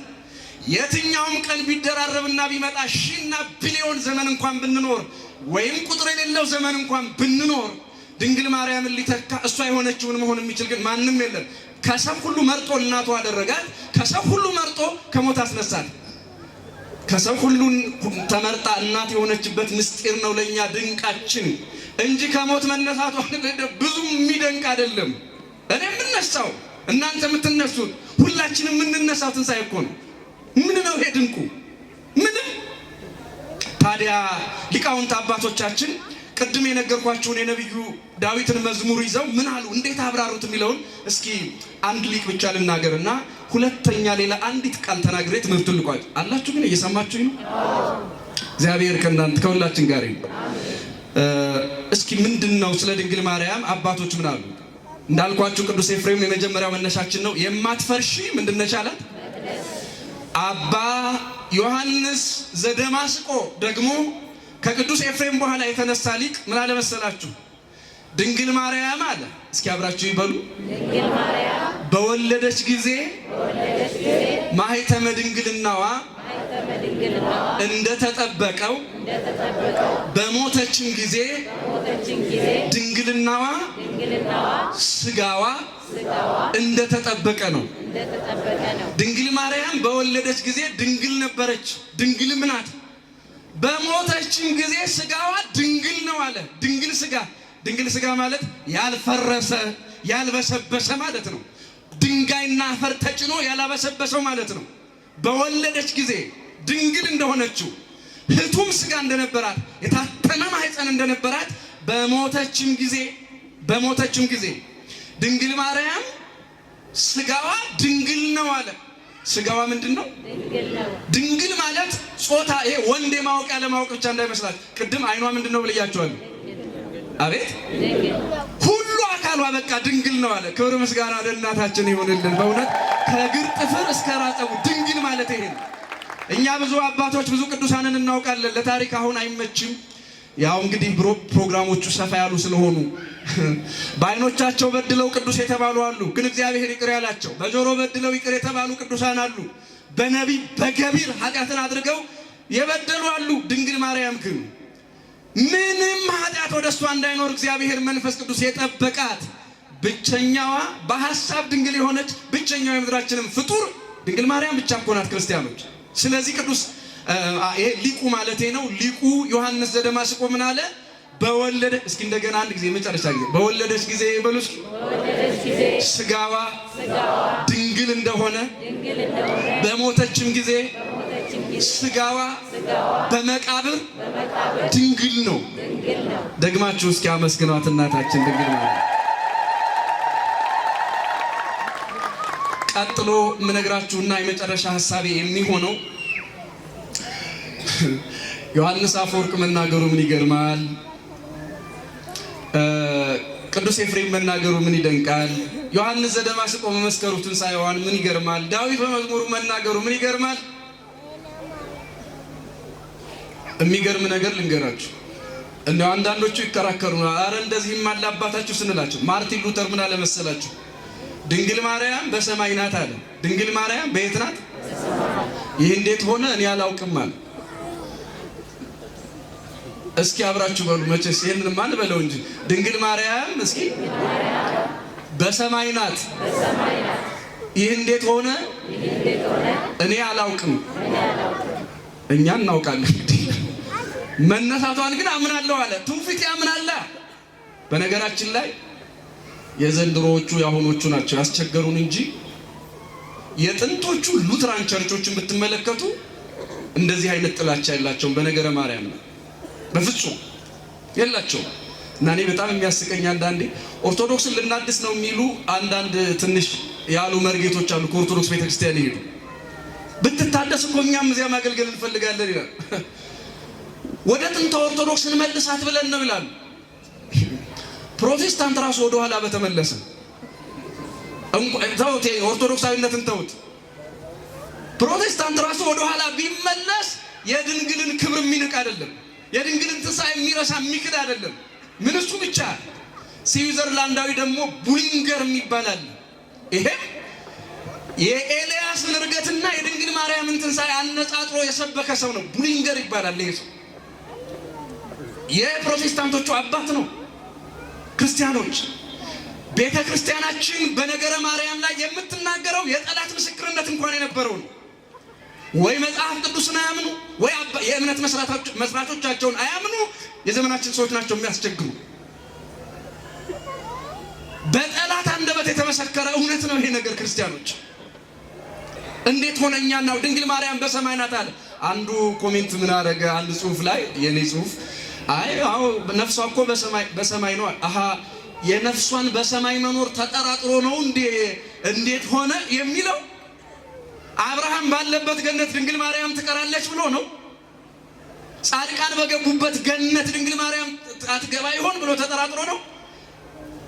የትኛውም ቀን ቢደራረብና ቢመጣ ሺና ቢሊዮን ዘመን እንኳን ብንኖር ወይም ቁጥር የሌለው ዘመን እንኳን ብንኖር ድንግል ማርያምን ሊተካ እሷ የሆነችውን መሆን የሚችል ግን ማንም የለም። ከሰው ሁሉ መርጦ እናቱ አደረጋት። ከሰው ሁሉ መርጦ ከሞት አስነሳት። ከሰው ሁሉ ተመርጣ እናት የሆነችበት ምስጢር ነው ለኛ ድንቃችን እንጂ ከሞት መነሳቷ ብዙ የሚደንቅ አይደለም። እኔ የምነሳው እናንተ የምትነሱት ሁላችንም የምንነሳው ትንሣኤ እኮ ነው። ምን ነው ይሄ ድንቁ? ምንም። ታዲያ ሊቃውንት አባቶቻችን ቅድም የነገርኳችሁን የነቢዩ ዳዊትን መዝሙር ይዘው ምን አሉ? እንዴት አብራሩት የሚለውን እስኪ አንድ ሊቅ ብቻ ልናገርና ሁለተኛ ሌላ አንዲት ቃል ተናግሬ ትምህርቱን ልቋጭ። አላችሁ ግን እየሰማችሁኝ ነው? እግዚአብሔር ከእናንተ ከሁላችን ጋር ይሁን። እስኪ ምንድነው ስለ ድንግል ማርያም አባቶች ምን አሉ? እንዳልኳችሁ ቅዱስ ኤፍሬም የመጀመሪያው መነሻችን ነው። የማትፈርሺ ምንድን ነሽ አላት። አባ ዮሐንስ ዘደማስቆ ደግሞ ከቅዱስ ኤፍሬም በኋላ የተነሳ ሊቅ ምን አለ መሰላችሁ? ድንግል ማርያም አለ። እስኪ አብራችሁ ይበሉ። ድንግል ማርያም በወለደች ጊዜ ማኅተመ ድንግልናዋ እንደተጠበቀው በሞተችም ጊዜ ድንግልናዋ ስጋዋ እንደተጠበቀ ነው። ድንግል ማርያም በወለደች ጊዜ ድንግል ነበረች፣ ድንግልም ናት። በሞተችም ጊዜ ስጋዋ ድንግል ነው አለ። ድንግል ስጋ ማለት ያልፈረሰ ያልበሰበሰ ማለት ነው። ድንጋይና አፈር ተጭኖ ያላበሰበሰው ማለት ነው። በወለደች ጊዜ ድንግል እንደሆነችው ሕቱም ስጋ እንደነበራት የታተመ ማኅፀን እንደነበራት በሞተችም ጊዜ ድንግል ማርያም ስጋዋ ድንግል ነው አለ። ስጋዋ ምንድን ነው? ድንግል ማለት ጾታ፣ ይሄ ወንድ የማወቅ ያለማወቅ ብቻ እንዳይመስላችሁ። ቅድም አይኗ ምንድን ነው ብያችኋለሁ። አቤት ሁሉ አካሏ በቃ ድንግል ነው አለ። ክብር ምስጋና ለእናታችን ይሁንልን። በእውነት ከእግር ጥፍር እስከ ራስ ፀጉር ድንግል ማለት ይሄ ነው። እኛ ብዙ አባቶች ብዙ ቅዱሳንን እናውቃለን። ለታሪክ አሁን አይመችም። ያው እንግዲህ ፕሮግራሞቹ ሰፋ ያሉ ስለሆኑ በዓይኖቻቸው በድለው ቅዱስ የተባሉ አሉ፣ ግን እግዚአብሔር ይቅር ያላቸው። በጆሮ በድለው ይቅር የተባሉ ቅዱሳን አሉ። በነቢብ በገቢር ኃጢአትን አድርገው የበደሉ አሉ። ድንግል ማርያም ግን ምንም ኃጢአት ወደ እሷ እንዳይኖር እግዚአብሔር መንፈስ ቅዱስ የጠበቃት ብቸኛዋ በሐሳብ ድንግል የሆነች ብቸኛዋ የምድራችንም ፍጡር ድንግል ማርያም ብቻ እኮ ናት ክርስቲያኖች። ስለዚህ ቅዱስ ይሄ ሊቁ ማለቴ ነው። ሊቁ ዮሐንስ ዘደማስቆ ምን አለ? በወለደ እስኪ እንደገና አንድ ጊዜ መጨረሻ ጊዜ በወለደች ጊዜ ይበሉ እስኪ ስጋዋ ድንግል እንደሆነ በሞተችም ጊዜ ስጋዋ በመቃብር ድንግል ነው። ደግማችሁ እስኪ አመስግኗት እናታችን ድንግል ማለት። ቀጥሎ የምነግራችሁና የመጨረሻ ሐሳቤ የሚሆነው ዮሐንስ አፈወርቅ መናገሩ ምን ይገርማል፣ ቅዱስ ኤፍሬም መናገሩ ምን ይደንቃል፣ ዮሐንስ ዘደማስቆ መመስከሩ ትንሣኤዋን ምን ይገርማል፣ ዳዊት በመዝሙሩ መናገሩ ምን ይገርማል። የሚገርም ነገር ልንገራችሁ። እንደው አንዳንዶቹ ይከራከሩና አረ እንደዚህም አለ አባታችሁ ስንላቸው ማርቲን ሉተር ምን አለ መሰላችሁ? ድንግል ማርያም በሰማይ ናት አለ። ድንግል ማርያም በየት ናት? ይህ እንዴት ሆነ እኔ አላውቅም አለ። እስኪ አብራችሁ በሉ መቼስ ይሄንን ማን በለው እንጂ ድንግል ማርያም እስኪ በሰማይ ናት። ይህ እንዴት ሆነ እኔ አላውቅም። እኛ እናውቃለን እንግዲህ መነሳቷን ግን አምናለሁ አለ። ትውፊት ያምናል። በነገራችን ላይ የዘንድሮዎቹ ያሁኖቹ ናቸው ያስቸገሩን እንጂ የጥንቶቹ ሉትራን ቸርቾችን ብትመለከቱ እንደዚህ አይነት ጥላቻ የላቸውም በነገረ ማርያም ነው በፍጹም የላቸውም። እና እኔ በጣም የሚያስቀኝ አንዳንዴ ኦርቶዶክስን ልናድስ ነው የሚሉ አንዳንድ ትንሽ ያሉ መርጌቶች አሉ ከኦርቶዶክስ ቤተክርስቲያን ይሄዱ ብትታደስ እኮ እኛም እዚያ ማገልገል እንፈልጋለን ይላል። ወደ ጥንተ ኦርቶዶክስን መልሳት ብለን ነው ይላሉ። ፕሮቴስታንት ራሱ ወደ ኋላ በተመለሰ ተውት፣ ኦርቶዶክሳዊነትን ተውት። ፕሮቴስታንት ራሱ ወደ ኋላ ቢመለስ የድንግልን ክብር የሚንቅ አይደለም፣ የድንግልን ትንሣኤ የሚረሳ የሚክድ አይደለም። ምን እሱ ብቻ ስዊዘርላንዳዊ ደግሞ ቡሊንገር ይባላል። ይሄ የኤልያስን እርገትና የድንግል ማርያምን ትንሣኤ አነጻጽሮ የሰበከ ሰው ነው። ቡሊንገር ይባላል ይሄ ሰው። የፕሮቴስታንቶቹ አባት ነው። ክርስቲያኖች ቤተ ክርስቲያናችን በነገረ ማርያም ላይ የምትናገረው የጠላት ምስክርነት እንኳን የነበረው ነው። ወይ መጽሐፍ ቅዱስን አያምኑ፣ ወይ የእምነት መስራቾቻቸውን አያምኑ። የዘመናችን ሰዎች ናቸው የሚያስቸግሩ። በጠላት አንደበት የተመሰከረ እውነት ነው ይሄ ነገር። ክርስቲያኖች እንዴት ሆነኛና ድንግል ማርያም በሰማይ ናት አለ። አንዱ ኮሜንት ምን አደረገ? አንድ ጽሁፍ ላይ የኔ ጽሁፍ አዎ ነፍሷ እኮ በሰማይ ነው። አሃ የነፍሷን በሰማይ መኖር ተጠራጥሮ ነው እንዴት ሆነ የሚለው? አብርሃም ባለበት ገነት ድንግል ማርያም ትቀራለች ብሎ ነው? ጻድቃን በገቡበት ገነት ድንግል ማርያም አትገባ ይሆን ብሎ ተጠራጥሮ ነው?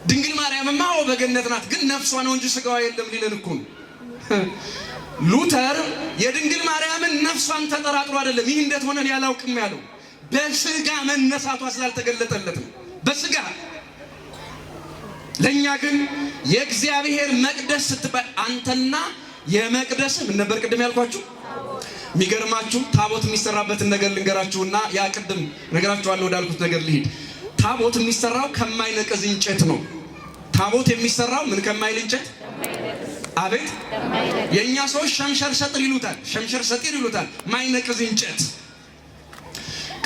ድንግል ማርያምማ በገነት ናት፣ ግን ነፍሷ ነው እንጂ ስጋዋ የለም ሊለን እኮ ነው። ሉተር የድንግል ማርያምን ነፍሷን ተጠራጥሮ አይደለም ይህ እንዴት ሆነ ያላውቅም ያለው፣ በስጋ መነሳቷ ስላልተገለጠለት ነው። በስጋ ለኛ ግን የእግዚአብሔር መቅደስ ስትባል አንተና የመቅደስ ምን ነበር ቅድም ያልኳችሁ? የሚገርማችሁ ታቦት የሚሰራበትን ነገር ልንገራችሁና ያ ቅድም ነገራችኋለሁ ወዳልኩት ነገር ልሂድ። ታቦት የሚሰራው ከማይነቅዝ እንጨት ነው። ታቦት የሚሰራው ምን ከማይል እንጨት? አቤት የኛ ሰዎች ሸምሸር ሰጥር ይሉታል። ሸምሸር ሰጥር ይሉታል። ማይነቅዝ እንጨት።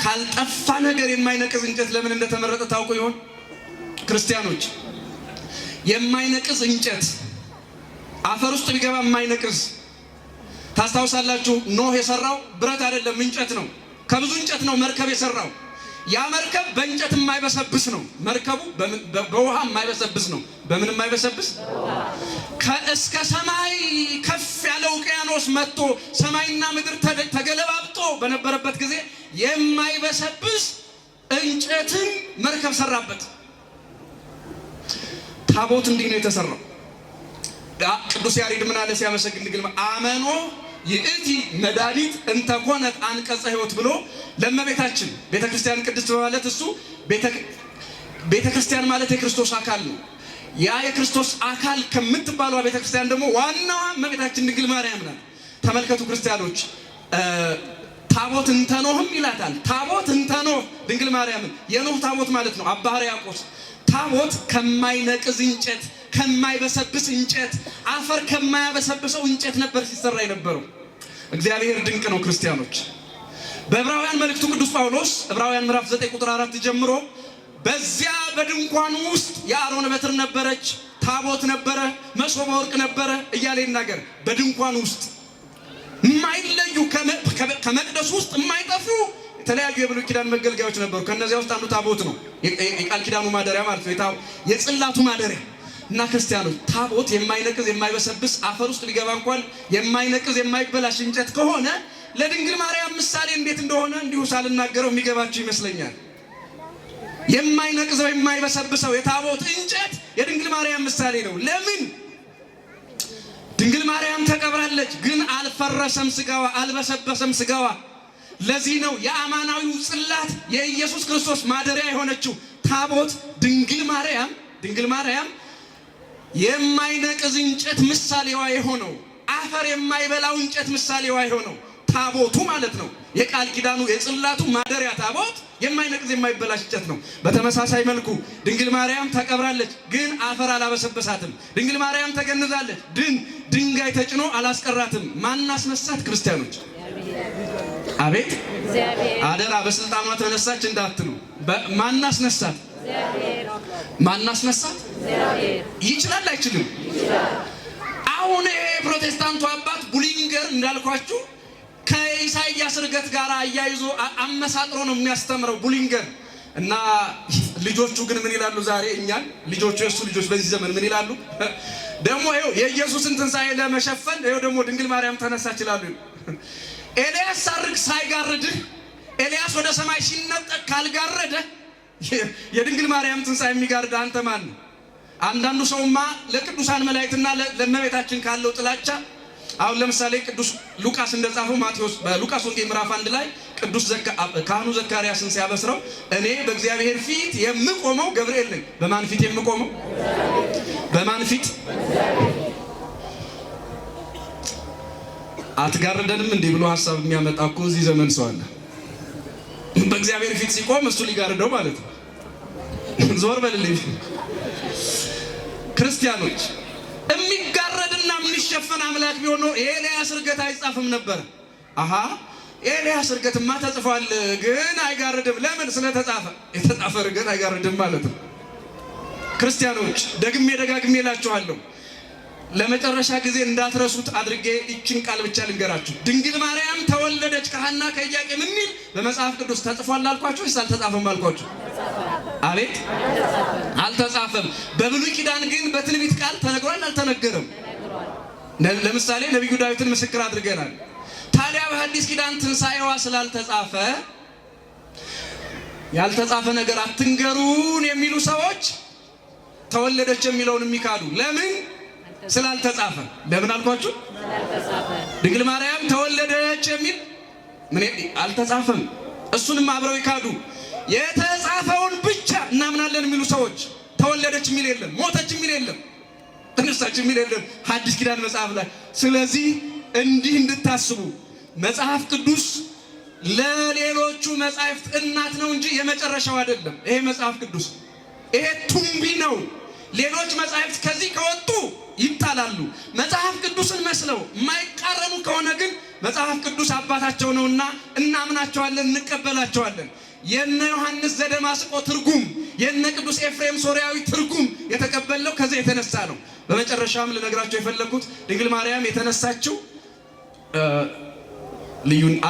ካልጠፋ ነገር የማይነቅዝ እንጨት ለምን እንደተመረጠ ታውቁ ይሆን ክርስቲያኖች? የማይነቅዝ እንጨት አፈር ውስጥ ቢገባ የማይነቅዝ ታስታውሳላችሁ። ኖህ የሰራው ብረት አይደለም እንጨት ነው። ከብዙ እንጨት ነው መርከብ የሰራው። ያ መርከብ በእንጨት የማይበሰብስ ነው። መርከቡ በውሃ የማይበሰብስ ነው። በምን የማይበሰብስ? ከእስከ ሰማይ ከፍ ያለ ውቅያኖስ መጥቶ ሰማይና ምድር ተገለባብጦ በነበረበት ጊዜ የማይበሰብስ እንጨትን መርከብ ሰራበት። ታቦት እንዲህ ነው የተሰራው። ቅዱስ ያሬድ ምን አለ ሲያመሰግን ድንግል አመኖ ይእቲ መድኃኒት እንተኮነት አንቀጸ ሕይወት ብሎ ለእመቤታችን ቤተክርስቲያን ቅድስት በማለት እሱ ቤተክርስቲያን ማለት የክርስቶስ አካል ነው። ያ የክርስቶስ አካል ከምትባለው ቤተክርስቲያን ደግሞ ዋናዋ እመቤታችን ድንግል ማርያም ናት። ተመልከቱ ክርስቲያኖች፣ ታቦት እንተኖህም ይላታል። ታቦት እንተኖህ ድንግል ማርያምን የኖህ ታቦት ማለት ነው። አባ ሕርያቆስ ታቦት ከማይነቅዝ እንጨት ከማይበሰብስ እንጨት አፈር ከማያበሰብሰው እንጨት ነበር ሲሰራ የነበረው። እግዚአብሔር ድንቅ ነው ክርስቲያኖች። በዕብራውያን መልእክቱ ቅዱስ ጳውሎስ ዕብራውያን ምዕራፍ 9 ቁጥር 4 ጀምሮ በዚያ በድንኳኑ ውስጥ የአሮን በትር ነበረች፣ ታቦት ነበረ፣ መሶበ ወርቅ ነበረ እያለ ይናገር። በድንኳኑ ውስጥ የማይለዩ ከመቅደሱ ውስጥ የማይጠፉ የተለያዩ የብሉይ ኪዳን መገልገያዎች ነበሩ። ከነዚያ ውስጥ አንዱ ታቦት ነው። የቃል ኪዳኑ ማደሪያ ማለት ነው። የጽላቱ ማደሪያ እና ክርስቲያኖች ታቦት የማይነቅዝ የማይበሰብስ አፈር ውስጥ ሊገባ እንኳን የማይነቅዝ የማይበላሽ እንጨት ከሆነ ለድንግል ማርያም ምሳሌ እንዴት እንደሆነ እንዲሁ ሳልናገረው የሚገባችሁ ይመስለኛል። የማይነቅዘው የማይበሰብሰው የታቦት እንጨት የድንግል ማርያም ምሳሌ ነው። ለምን? ድንግል ማርያም ተቀብራለች፣ ግን አልፈረሰም ስጋዋ፣ አልበሰበሰም ስጋዋ። ለዚህ ነው የአማናዊው ጽላት የኢየሱስ ክርስቶስ ማደሪያ የሆነችው ታቦት ድንግል ማርያም የማይነቅዝ እንጨት ምሳሌዋ የሆነው አፈር የማይበላው እንጨት ምሳሌዋ የሆነው ታቦቱ ማለት ነው። የቃል ኪዳኑ የጽላቱ ማደሪያ ታቦት የማይነቅዝ የማይበላሽ እንጨት ነው። በተመሳሳይ መልኩ ድንግል ማርያም ተቀብራለች፣ ግን አፈር አላበሰበሳትም። ድንግል ማርያም ተገንዛለች፣ ድንጋይ ተጭኖ አላስቀራትም። ማን አስነሳት? ክርስቲያኖች። አቤት አደራ፣ በስልጣኗ ተነሳች እንዳትሉ። ማን አስነሳት? ማን አስነሳት? ይችላል አይችልም? አሁን ይሄ ፕሮቴስታንቱ አባት ቡሊንገር እንዳልኳችሁ ከኢሳይያስ ርገት ጋር አያይዞ አመሳጥሮ ነው የሚያስተምረው ቡሊንገር። እና ልጆቹ ግን ምን ይላሉ? ዛሬ እኛን ልጆቹ የሱ ልጆች በዚህ ዘመን ምን ይላሉ? ደግሞ ይኸው የኢየሱስን ትንሣኤ ለመሸፈን ይኸው ደግሞ ድንግል ማርያም ተነሳች ይላሉ። ኤልያስ ሳርግ ሳይጋርድህ ኤልያስ ወደ ሰማይ ሲነጠቅ ካልጋረደ የድንግል ማርያም ትንሣኤ የሚጋርድ አንተ ማን ነው? አንዳንዱ ሰውማ ለቅዱሳን መላእክትና ለእመቤታችን ካለው ጥላቻ አሁን ለምሳሌ ቅዱስ ሉቃስ እንደጻፈው ማቴዎስ በሉቃስ ወንጌል ምዕራፍ 1 ላይ ቅዱስ ካህኑ ዘካርያስን ሲያበስረው እኔ በእግዚአብሔር ፊት የምቆመው ገብርኤል ነኝ። በማን ፊት የምቆመው? በማን ፊት? አትጋርደንም እንዴ ብሎ ሐሳብ የሚያመጣ እኮ እዚህ ዘመን ሰው አለ። በእግዚአብሔር ፊት ሲቆም እሱ ሊጋርደው ማለት ነው። ዞር በልልኝ። ክርስቲያኖች የሚጋረድና የሚሸፈን አምላክ ቢሆን ነው ኤልያስ ርገት አይጻፍም ነበር። አሃ ኤልያስ ርገትማ ተጽፏል፣ ግን አይጋርድም። ለምን? ስለተጻፈ። የተጻፈ ርገት አይጋርድም ማለት ነው። ክርስቲያኖች ደጋግሜ እላችኋለሁ፣ ለመጨረሻ ጊዜ እንዳትረሱት አድርጌ ይችን ቃል ብቻ ልንገራችሁ። ድንግል ማርያም ተወለደች ከሐና ከኢያቄም የሚል በመጽሐፍ ቅዱስ ተጽፏል አልኳችሁ ወይስ አልተጻፈም አልኳችሁ? አቤት አልተጻፈም። በብሉይ ኪዳን ግን በትንቢት ቃል ተነግሯል አልተነገረም? ለምሳሌ ነቢዩ ዳዊትን ምስክር አድርገናል። ታዲያ በሐዲስ ኪዳን ትንሣኤዋ ስላልተጻፈ ያልተጻፈ ነገር አትንገሩን የሚሉ ሰዎች ተወለደች የሚለውን የሚካዱ ለምን? ስላልተጻፈ። ለምን አልኳችሁ? ድንግል ማርያም ተወለደች የሚል ምን አልተጻፈም። እሱንም አብረው ይካዱ። የተጻፈውን ብቻ እናምናለን የሚሉ ሰዎች ተወለደች የሚል የለም፣ ሞተች የሚል የለም፣ ተነሳች የሚል የለም ሐዲስ ኪዳን መጽሐፍ ላይ። ስለዚህ እንዲህ እንድታስቡ መጽሐፍ ቅዱስ ለሌሎቹ መጻሕፍት እናት ነው እንጂ የመጨረሻው አይደለም። ይሄ መጽሐፍ ቅዱስ ይሄ ቱምቢ ነው። ሌሎች መጻሕፍት ከዚህ ከወጡ ይጣላሉ። መጽሐፍ ቅዱስን መስለው የማይቃረኑ ከሆነ ግን መጽሐፍ ቅዱስ አባታቸው ነውና እናምናቸዋለን፣ እንቀበላቸዋለን። የነ ዮሐንስ ዘደማስቆ ትርጉም፣ የነ ቅዱስ ኤፍሬም ሶርያዊ ትርጉም የተቀበለው ከዚህ የተነሳ ነው። በመጨረሻም ልነግራቸው የፈለኩት ድንግል ማርያም የተነሳችው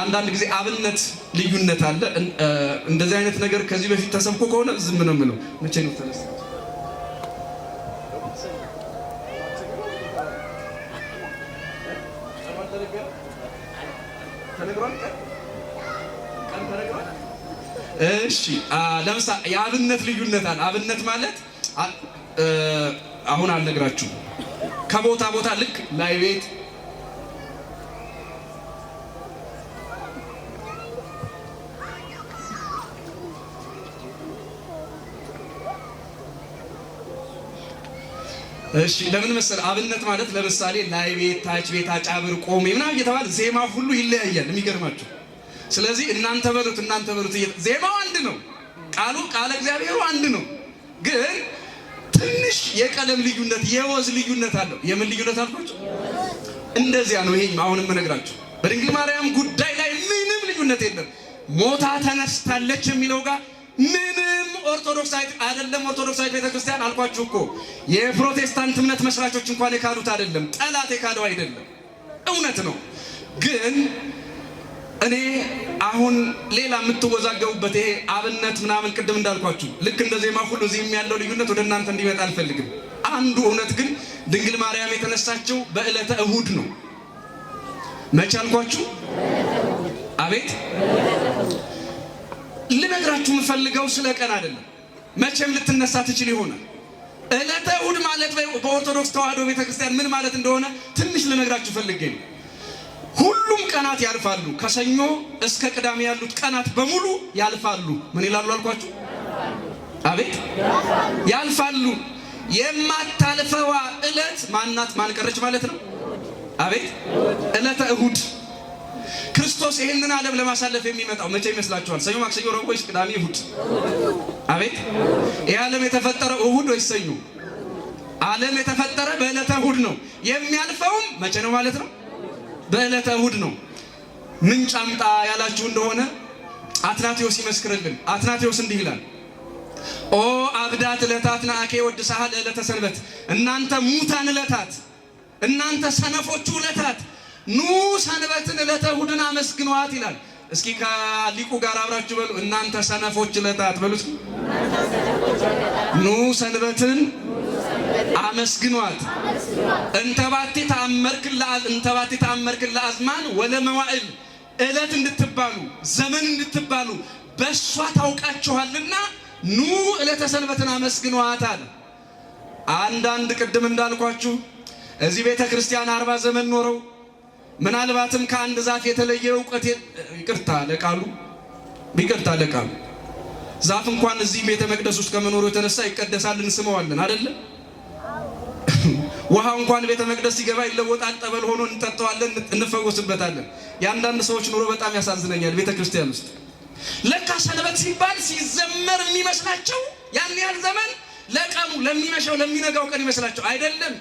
አንዳንድ ጊዜ አብነት ልዩነት አለ። እንደዚህ አይነት ነገር ከዚህ በፊት ተሰብኮ ከሆነ ዝም ነው የምለው። መቼ ነው ተነሳ? እሺ ለምሳሌ የአብነት ልዩነት አለ። አብነት ማለት አሁን አልነግራችሁ ከቦታ ቦታ ልክ ላይ ቤት እሺ ለምን መሰለ አብነት ማለት ለምሳሌ ላይ ቤት፣ ታች ቤት፣ አጫብር፣ ቆሜ ምናምን እየተባለ ዜማ ሁሉ ይለያያል። የሚገርማችሁ ስለዚህ እናንተ በሉት ዜማው አንድ ነው፣ ቃለ እግዚአብሔሩ አንድ ነው። ግን ትንሽ የቀለም ልዩነት የወዝ ልዩነት አለው። የምን ልዩነት አልኳችሁ? እንደዚያ ነው። ይሄ አሁንም እነግራችሁ በድንግል ማርያም ጉዳይ ላይ ምንም ልዩነት የለም። ሞታ ተነስታለች የሚለው ጋር ምንም ኦርቶዶክሳዊት አይደለም። ኦርቶዶክሳዊት ቤተክርስቲያን አልኳችሁ እኮ የፕሮቴስታንት እምነት መስራቾች እንኳን የካዱት አይደለም፣ ጠላት የካደው አይደለም፣ እውነት ነው። ግን እኔ አሁን ሌላ የምትወዛገቡበት ይሄ አብነት ምናምን ቅድም እንዳልኳችሁ ልክ እንደ ዜማ ሁሉ እዚህም ያለው ልዩነት ወደ እናንተ እንዲመጣ አልፈልግም። አንዱ እውነት ግን ድንግል ማርያም የተነሳችው በዕለተ እሁድ ነው። መቼ አልኳችሁ? አቤት ልነግራችሁ የምፈልገው ስለ ቀን አይደለም፣ መቼም ልትነሳ ትችል ይሆናል። ዕለተ እሁድ ማለት በኦርቶዶክስ ተዋሕዶ ቤተክርስቲያን ምን ማለት እንደሆነ ትንሽ ልነግራችሁ ፈልጌ ነው። ሁሉም ቀናት ያልፋሉ። ከሰኞ እስከ ቅዳሜ ያሉት ቀናት በሙሉ ያልፋሉ። ምን ይላሉ አልኳችሁ? አቤት ያልፋሉ። የማታልፈዋ ዕለት ማናት? ማን ቀረች ማለት ነው? አቤት ዕለተ እሁድ። ክርስቶስ ይህንን ዓለም ለማሳለፍ የሚመጣው መቼ ይመስላችኋል? ሰኞ፣ ማክሰኞ፣ ረቡዕ ወይስ ቅዳሜ እሁድ? አቤት ይህ ዓለም የተፈጠረው እሁድ ወይስ ሰኞ? ዓለም የተፈጠረ በዕለተ እሁድ ነው። የሚያልፈውም መቼ ነው ማለት ነው? በዕለተ እሁድ ነው። ምንጭ አምጣ ያላችሁ እንደሆነ አትናቴዎስ ይመስክርልን። አትናቴዎስ እንዲህ ይላል፣ ኦ አብዳት ዕለታት ነአኬ ወድሳሃ ለዕለተ ሰንበት፣ እናንተ ሙታን ዕለታት፣ እናንተ ሰነፎቹ ዕለታት ኑ ሰንበትን ዕለተ እሁድን አመስግኗት ይላል። እስኪ ከሊቁ ጋር አብራችሁ በሉ፣ እናንተ ሰነፎች ዕለታት በሉት። ኑ ሰንበትን አመስግኗት። እንተባቲ ተአመርክን ለአዝማን ወለመዋዕል፣ ዕለት እንድትባሉ ዘመን እንድትባሉ በእሷ ታውቃችኋልና ኑ ዕለተ ሰንበትን አመስግኗት አለ። አንዳንድ ቅድም እንዳልኳችሁ እዚህ ቤተ ክርስቲያን 40 ዘመን ኖረው ምናልባትም ከአንድ ዛፍ የተለየ ዕውቀት ይቅርታ ለቃሉ ዛፍ እንኳን እዚህ ቤተ መቅደስ ውስጥ ከመኖሩ የተነሳ ይቀደሳል፣ እንስመዋለን አይደለ? ውሃ እንኳን ቤተ መቅደስ ሲገባ ይለወጣል፣ ጠበል ሆኖ እንጠጣዋለን፣ እንፈወስበታለን። የአንዳንድ ሰዎች ኑሮ በጣም ያሳዝነኛል። ቤተ ክርስቲያን ውስጥ ለካ ሰንበት ሲባል ሲዘመር የሚመስላቸው ያን ያህል ዘመን ለቀኑ ለሚመሸው ለሚነጋው ቀን ይመስላቸው አይደለም።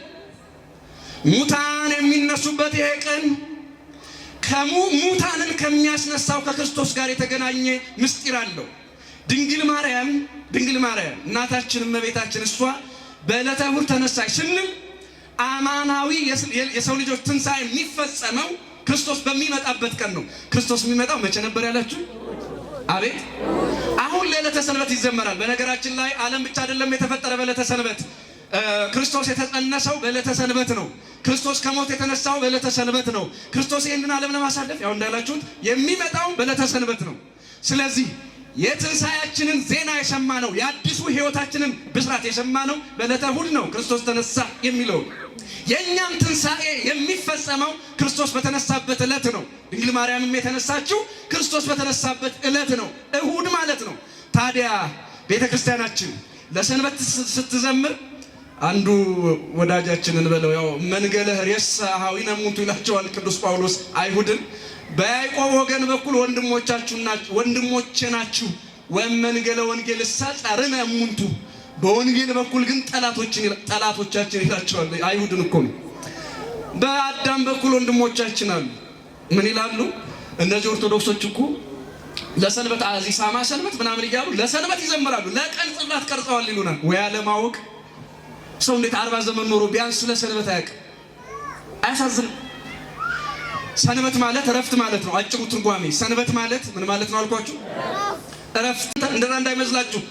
ሙታን የሚነሱበት ይሄ ቀን ሙታንን ከሚያስነሳው ከክርስቶስ ጋር የተገናኘ ምስጢር አለው። ድንግል ማርያም እናታችን እመቤታችን እሷ በዕለተ እሁድ ተነሳች ስንል አማናዊ የሰው ልጆች ትንሣኤ የሚፈጸመው ክርስቶስ በሚመጣበት ቀን ነው። ክርስቶስ የሚመጣው መቼ ነበር ያላችሁ? አቤት አሁን ለዕለተ ሰንበት ይዘመራል። በነገራችን ላይ ዓለም ብቻ አይደለም የተፈጠረ በዕለተ ሰንበት። ክርስቶስ የተጸነሰው በዕለተ ሰንበት ነው። ክርስቶስ ከሞት የተነሳው በዕለተ ሰንበት ነው። ክርስቶስ ይህንን ዓለም ለማሳለፍ ያው እንዳላችሁት የሚመጣው በዕለተ ሰንበት ነው። ስለዚህ የትንሣኤያችንን ዜና የሰማነው የአዲሱ ሕይወታችንን ብስራት የሰማነው በዕለተ እሁድ ነው። ክርስቶስ ተነሳ የሚለው የእኛም ትንሣኤ የሚፈጸመው ክርስቶስ በተነሳበት ዕለት ነው። ድንግል ማርያምም የተነሳችው ክርስቶስ በተነሳበት ዕለት ነው፣ እሁድ ማለት ነው። ታዲያ ቤተ ክርስቲያናችን ለሰንበት ስትዘምር አንዱ ወዳጃችንን በለው ያው መንገለ ሬሳ ሀዊነ ሙንቱ ይላቸዋል ቅዱስ ጳውሎስ አይሁድን። በያዕቆብ ወገን በኩል ወንድሞቼ ናችሁ፣ ወመንገለ ወንጌል ጸርነ ሙንቱ፣ በወንጌል በኩል ግን ጠላቶቻችን ይላቸዋል። አይሁድን እኮ ነው። በአዳም በኩል ወንድሞቻችን አሉ። ምን ይላሉ እነዚህ ኦርቶዶክሶች? እኮ ለሰንበት አዚሳማ ሰንበት ምናምን እያሉ ለሰንበት ይዘምራሉ። ለቀን ጽላት ቀርጸዋል ይሉናል። ወይ አለማወቅ። ሰው እንዴት 40 ዘመን ኖሮ ቢያንስ ስለ ሰንበት አያውቅም? አያሳዝንም? ሰንበት ማለት እረፍት ማለት ነው። አጭሩ ትርጓሜ ሰንበት ማለት ምን ማለት ነው አልኳችሁ? እረፍት። እንደዛ እንዳይመስላችሁ።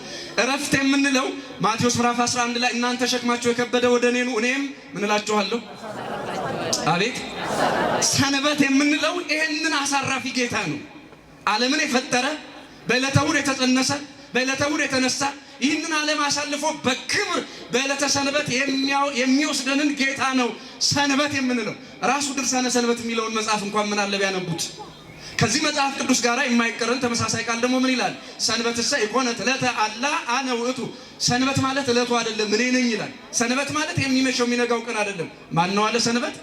እረፍት የምንለው ማቴዎስ ምዕራፍ 11 ላይ እናንተ ሸክማችሁ የከበደ ወደ እኔ ኑ እኔም ምን እላችኋለሁ? አቤት። ሰንበት የምንለው ይሄንን አሳራፊ ጌታ ነው። ዓለምን የፈጠረ በዕለተ እሁድ የተጸነሰ በዕለተ እሁድ የተነሳ ይህንን ዓለም አሳልፎ በክብር በዕለተ ሰንበት የሚወስደንን ጌታ ነው ሰንበት የምንለው። ራሱ ድርሳነ ሰንበት የሚለውን መጽሐፍ እንኳን ምን አለ ቢያነቡት። ከዚህ መጽሐፍ ቅዱስ ጋር የማይቀረን ተመሳሳይ ቃል ደግሞ ምን ይላል? ሰንበትሰ ኢኮነት ዕለተ አላ አነ ውእቱ። ሰንበት ማለት ዕለቱ አይደለም እኔ ነኝ ይላል። ሰንበት ማለት የሚመሸው የሚነጋው ቀን አይደለም። ማን ነው አለ ሰንበት?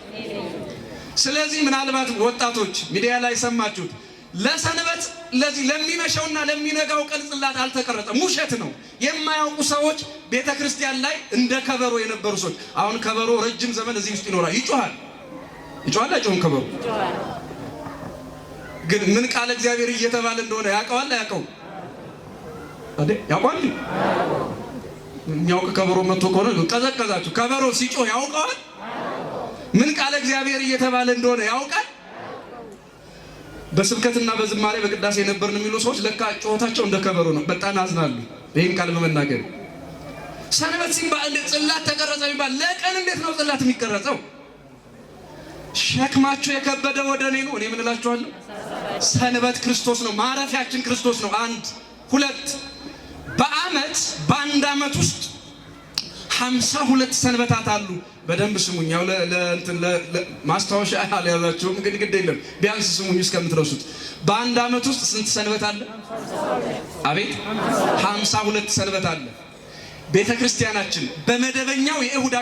ስለዚህ ምናልባት ወጣቶች ሚዲያ ላይ ሰማችሁት፣ ለሰንበት ለዚህ ለሚመሸውና ለሚነጋው ቀን ጽላት አልተቀረጸም። ውሸት ነው። የማያውቁ ሰዎች ቤተ ክርስቲያን ላይ እንደ ከበሮ የነበሩ ሰዎች፣ አሁን ከበሮ ረጅም ዘመን እዚህ ውስጥ ይኖራል። ይጮሃል አይጮህም? ከበሮ ግን ምን ቃል እግዚአብሔር እየተባለ እንደሆነ ያውቀዋል አያውቀውም? ያውቀዋል። የሚያውቅ ከበሮ መጥቶ ከሆነ ቀዘቀዛችሁ። ከበሮ ሲጮህ ያውቀዋል? ምን ቃል እግዚአብሔር እየተባለ እንደሆነ ያውቃል? በስብከትና በዝማሬ በቅዳሴ የነበርን የሚሉ ሰዎች ለካ ጮታቸው እንደ ከበሮ ነው። በጣም ያዝናሉ ይህን ቃል በመናገር። ሰንበት ሲባል ጽላት ተቀረጸ የሚባል ለቀን እንዴት ነው ጽላት የሚቀረጸው? ሸክማችሁ የከበደ ወደ እኔ ነው። እኔ ምን እላችኋለሁ? ሰንበት ክርስቶስ ነው። ማረፊያችን ክርስቶስ ነው። 1 2 በአንድ ዓመት ውስጥ 52 ሰንበታት አሉ። በደንብ ስሙኝ። ያው ማስታወሻ አልያዛችሁም ግን ግድ የለም ቢያንስ ስሙኝ እስከምትረሱት። በአንድ ዓመት ውስጥ ስንት ሰንበት አለ? አቤት 52 ሰንበት አለ። ቤተ ክርስቲያናችን በመደበኛው የእሁድ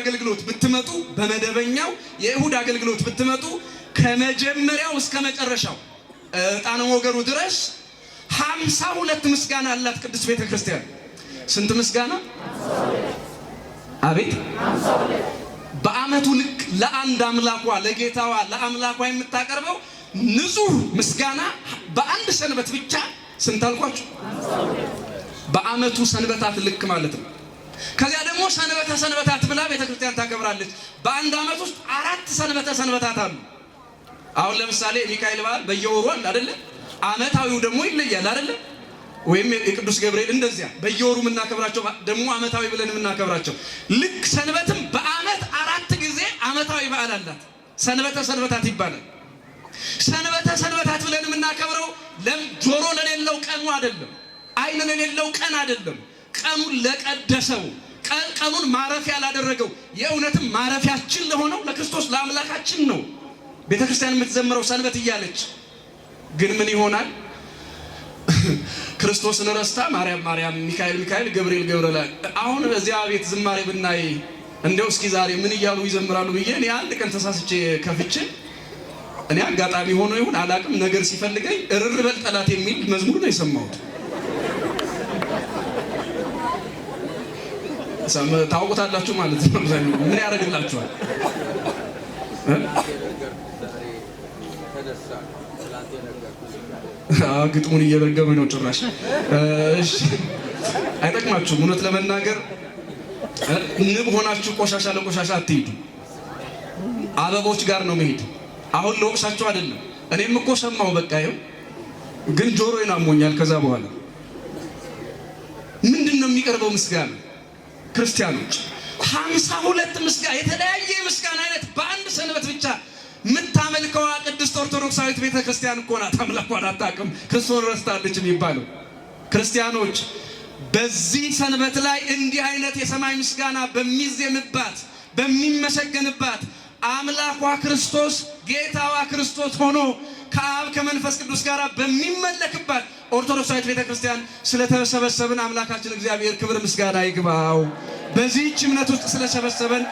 አገልግሎት ብትመጡ ከመጀመሪያው እስከ መጨረሻው ዕጣነ ሞገሩ ድረስ 52 ምስጋና አላት ቅድስት ቤተ ክርስቲያን። ስንት ምስጋና? አቤት 52። በዓመቱ ልክ ለአንድ አምላኳ ለጌታዋ ለአምላኳ የምታቀርበው ንጹህ ምስጋና በአንድ ሰንበት ብቻ ስንት አልኳችሁ? በዓመቱ ሰንበታት ልክ ማለት ነው። ከዚያ ደግሞ ሰንበታት ብላ ቤተክርስቲያን ታከብራለች። በአንድ ዓመት ውስጥ 4 ሰንበታት አሉ። አሁን ለምሳሌ ሚካኤል በዓል በየወሩ አለ አይደለ? ዓመታዊው ደግሞ ይለያል አይደለ? ወይም የቅዱስ ገብርኤል እንደዚያ በየወሩ የምናከብራቸው ደግሞ ዓመታዊ ብለን የምናከብራቸው ልክ ሰንበትም በዓመት 4 ጊዜ ዓመታዊ በዓል አላት። ሰንበታት ይባላል። ሰንበታት ብለን የምናከብረው ጆሮ ለሌለው ቀኑ አይደለም፣ ዓይን ለሌለው ቀን አይደለም። ቀኑን ለቀደሰው ቀኑን ማረፊያ ላደረገው የእውነትም ማረፊያችን ለሆነው ለክርስቶስ ለአምላካችን ነው ቤተክርስቲያን የምትዘምረው ሰንበት እያለች። ግን ምን ይሆናል? ክርስቶስን ረስታ ማርያም፣ ሚካኤል፣ ገብርኤል። አሁን እዚያ ቤት ዝማሬ ብናይ እንደው እስኪ ዛሬ ምን እያሉ ይዘምራሉ ብዬ እኔ አንድ ቀን ተሳስቼ ከፍቼ እኔ አጋጣሚ ሆኖ ይሁን አላቅም ነገር ሲፈልገኝ እርር በል ጠላት የሚል መዝሙር ነው የሰማሁት። ታውቁታላችሁ ማለት ነው። ምን ያደርግላችኋል? ግጥሙን እየበገበ ነው ጭራሽ። እሺ አይጠቅማችሁም። እውነት ለመናገር ንብ ሆናችሁ ቆሻሻ ለቆሻሻ አትሄዱ። አበቦች ጋር ነው መሄድ። አሁን ለወቅሳችሁ አይደለም። እኔም እኮ ሰማሁ በቃ ይኸው፣ ግን ጆሮዬን አሞኛል። ከዛ በኋላ ምንድነው የሚቀርበው ምስጋና? ክርስቲያኖች 52 ምስጋና የተለያየ ምስጋና አይነት በአንድ ሰንበት ብቻ የምታመልከዋ ቅድስት ኦርቶዶክሳዊት ቤተ ክርስቲያን እኮ ናት። አምላኳን አታውቅም፣ ክርስቶስን ረስታለች የሚባለው። ክርስቲያኖች በዚህ ሰንበት ላይ እንዲህ አይነት የሰማይ ምስጋና በሚዜምባት በሚመሰገንባት አምላኳ ክርስቶስ ጌታዋ ክርስቶስ ሆኖ ከአብ ከመንፈስ ቅዱስ ጋር በሚመለክባት ኦርቶዶክሳዊት ቤተ ክርስቲያን ስለተሰበሰብን አምላካችን እግዚአብሔር ክብር ምስጋና ይግባው። በዚህች እምነት ውስጥ ስለሰበሰበን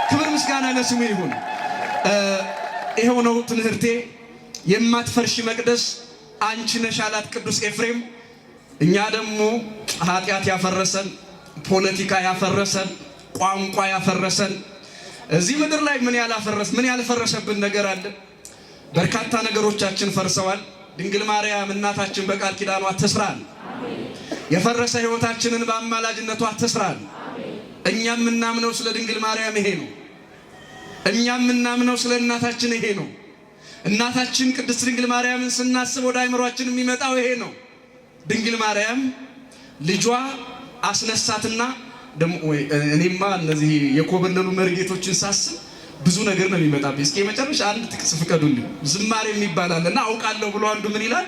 ክብር ምስጋና ለስሙ ይሁን። ይሄው ነው ትምህርቴ። የማትፈርሺ መቅደስ አንቺ ነሽ አላት ቅዱስ ኤፍሬም። እኛ ደግሞ ኃጢአት ያፈረሰን፣ ፖለቲካ ያፈረሰን፣ ቋንቋ ያፈረሰን እዚህ ምድር ላይ ምን ያልፈረሰብን ነገር አለ? በርካታ ነገሮቻችን ፈርሰዋል። ድንግል ማርያም እናታችን በቃል ኪዳኗ ትስራን። የፈረሰ ሕይወታችንን በአማላጅነቷ ትስራን። እኛ የምናምነው ስለ ድንግል ማርያም ይሄ ነው። እኛ የምናምነው ስለ እናታችን ይሄ ነው። እናታችን ቅድስት ድንግል ማርያምን ስናስብ ወደ አይምሯችን የሚመጣው ይሄ ነው። ድንግል ማርያም ልጇ አስነሳትና ደሞ እኔማ እነዚህ የኮበለሉ መርጌቶችን ሳስብ ብዙ ነገር ነው የሚመጣብኝ። እስኪ መጨረሻ አንድ ጥቅስ ፍቀዱልኝ። ዝማሬ የሚባላልና አውቃለሁ ብሎ አንዱ ምን ይላል?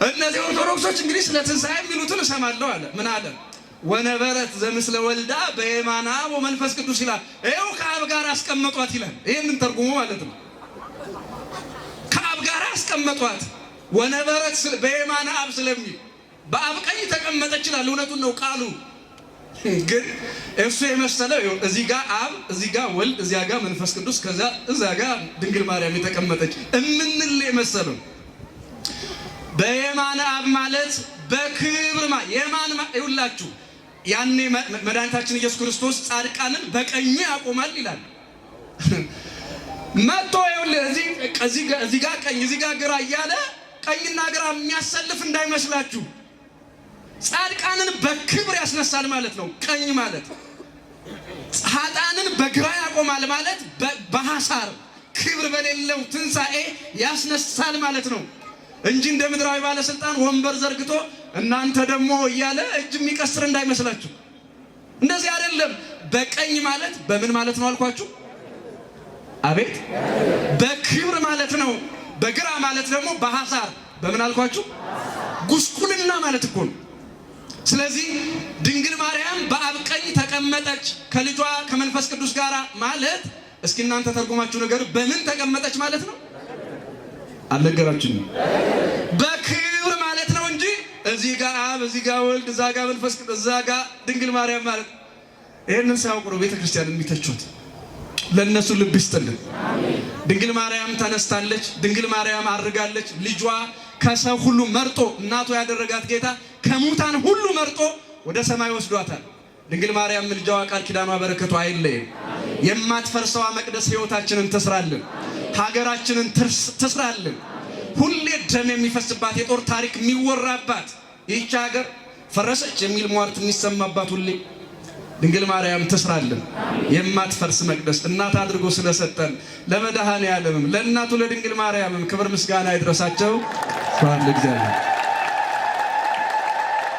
እነዚህ ኦርቶዶክሶች እንግዲህ ስለ ትንሣኤ የሚሉትን እሰማለሁ አለ። ምን አለ? ወነበረት ዘምስለ ወልዳ በየማነ አብ ወመንፈስ ቅዱስ ይላል። ይኸው ከአብ ጋር አስቀመጧት ይላል። ይህንን ተርጉሞ ማለት ነው። ከአብ ጋር አስቀመጧት ወነበረት በየማነ አብ ስለሚል በአብ ቀኝ ተቀመጠች ይላል። እውነቱን ነው ቃሉ። ግን እሱ የመሰለው እዚህ ጋር አብ፣ እዚህ ጋር ወልድ፣ እዚያ ጋር መንፈስ ቅዱስ፣ ከዛ እዛ ጋር ድንግል ማርያም የተቀመጠች እምንል የመሰለው። በየማነ አብ ማለት በክብር የማን ይውላችሁ። ያኔ መድኃኒታችን ኢየሱስ ክርስቶስ ጻድቃንን በቀኙ ያቆማል ይላል። መጥቶ እዚህ ጋር ቀኝ እዚህ ጋር ግራ እያለ ቀኝና ግራ የሚያሰልፍ እንዳይመስላችሁ። ጻድቃንን በክብር ያስነሳል ማለት ነው። ቀኝ ማለት ኃጥአንን በግራ ያቆማል ማለት በሐሳር ክብር በሌለው ትንሣኤ ያስነሳል ማለት ነው እንጂ እንደ ምድራዊ ባለስልጣን ወንበር ዘርግቶ እናንተ ደግሞ እያለ እጅ የሚቀስር እንዳይመስላችሁ። እንደዚህ አይደለም። በቀኝ ማለት በምን ማለት ነው አልኳችሁ? አቤት በክብር ማለት ነው። በግራ ማለት ደግሞ በሐሳር በምን አልኳችሁ? ጉስቁልና ማለት እኮ ነው። ስለዚህ ድንግል ማርያም በአብ ቀኝ ተቀመጠች ከልጇ ከመንፈስ ቅዱስ ጋር ማለት እስኪ እናንተ ተርጉማችሁ ነገር በምን ተቀመጠች ማለት ነው? አልነገራችሁም? በክብር ማለት ነው እንጂ እዚህ ጋር አብ፣ እዚህ ጋር ወልድ፣ እዛ ጋር መንፈስ ቅዱስ፣ እዛ ጋር ድንግል ማርያም ማለት ይሄንን ሳያውቁ ነው ቤተክርስቲያን የሚተቹት። ለነሱ ልብ ይስጥልን። ድንግል ማርያም ተነስታለች፣ ድንግል ማርያም አርጋለች። ልጇ ከሰው ሁሉ መርጦ እናቱ ያደረጋት ጌታ ከሙታን ሁሉ መርጦ ወደ ሰማይ ወስዷታል። ድንግል ማርያም ምልጃዋ፣ ቃል ኪዳኗ፣ በረከቷ አይለየን። የማትፈርሰዋ መቅደስ ሕይወታችንን ትስራልን፣ ሀገራችንን ትስራልን። ሁሌ ደም የሚፈስባት የጦር ታሪክ የሚወራባት ይህች ሀገር ፈረሰች የሚል ሟርት የሚሰማባት ሁሌ ድንግል ማርያም ትስራልን። የማትፈርስ መቅደስ እናት አድርጎ ስለሰጠን ለመድኃኔዓለምም ለእናቱ ለድንግል ማርያምም ክብር ምስጋና ይድረሳቸው። ስብሐት ለእግዚአብሔር።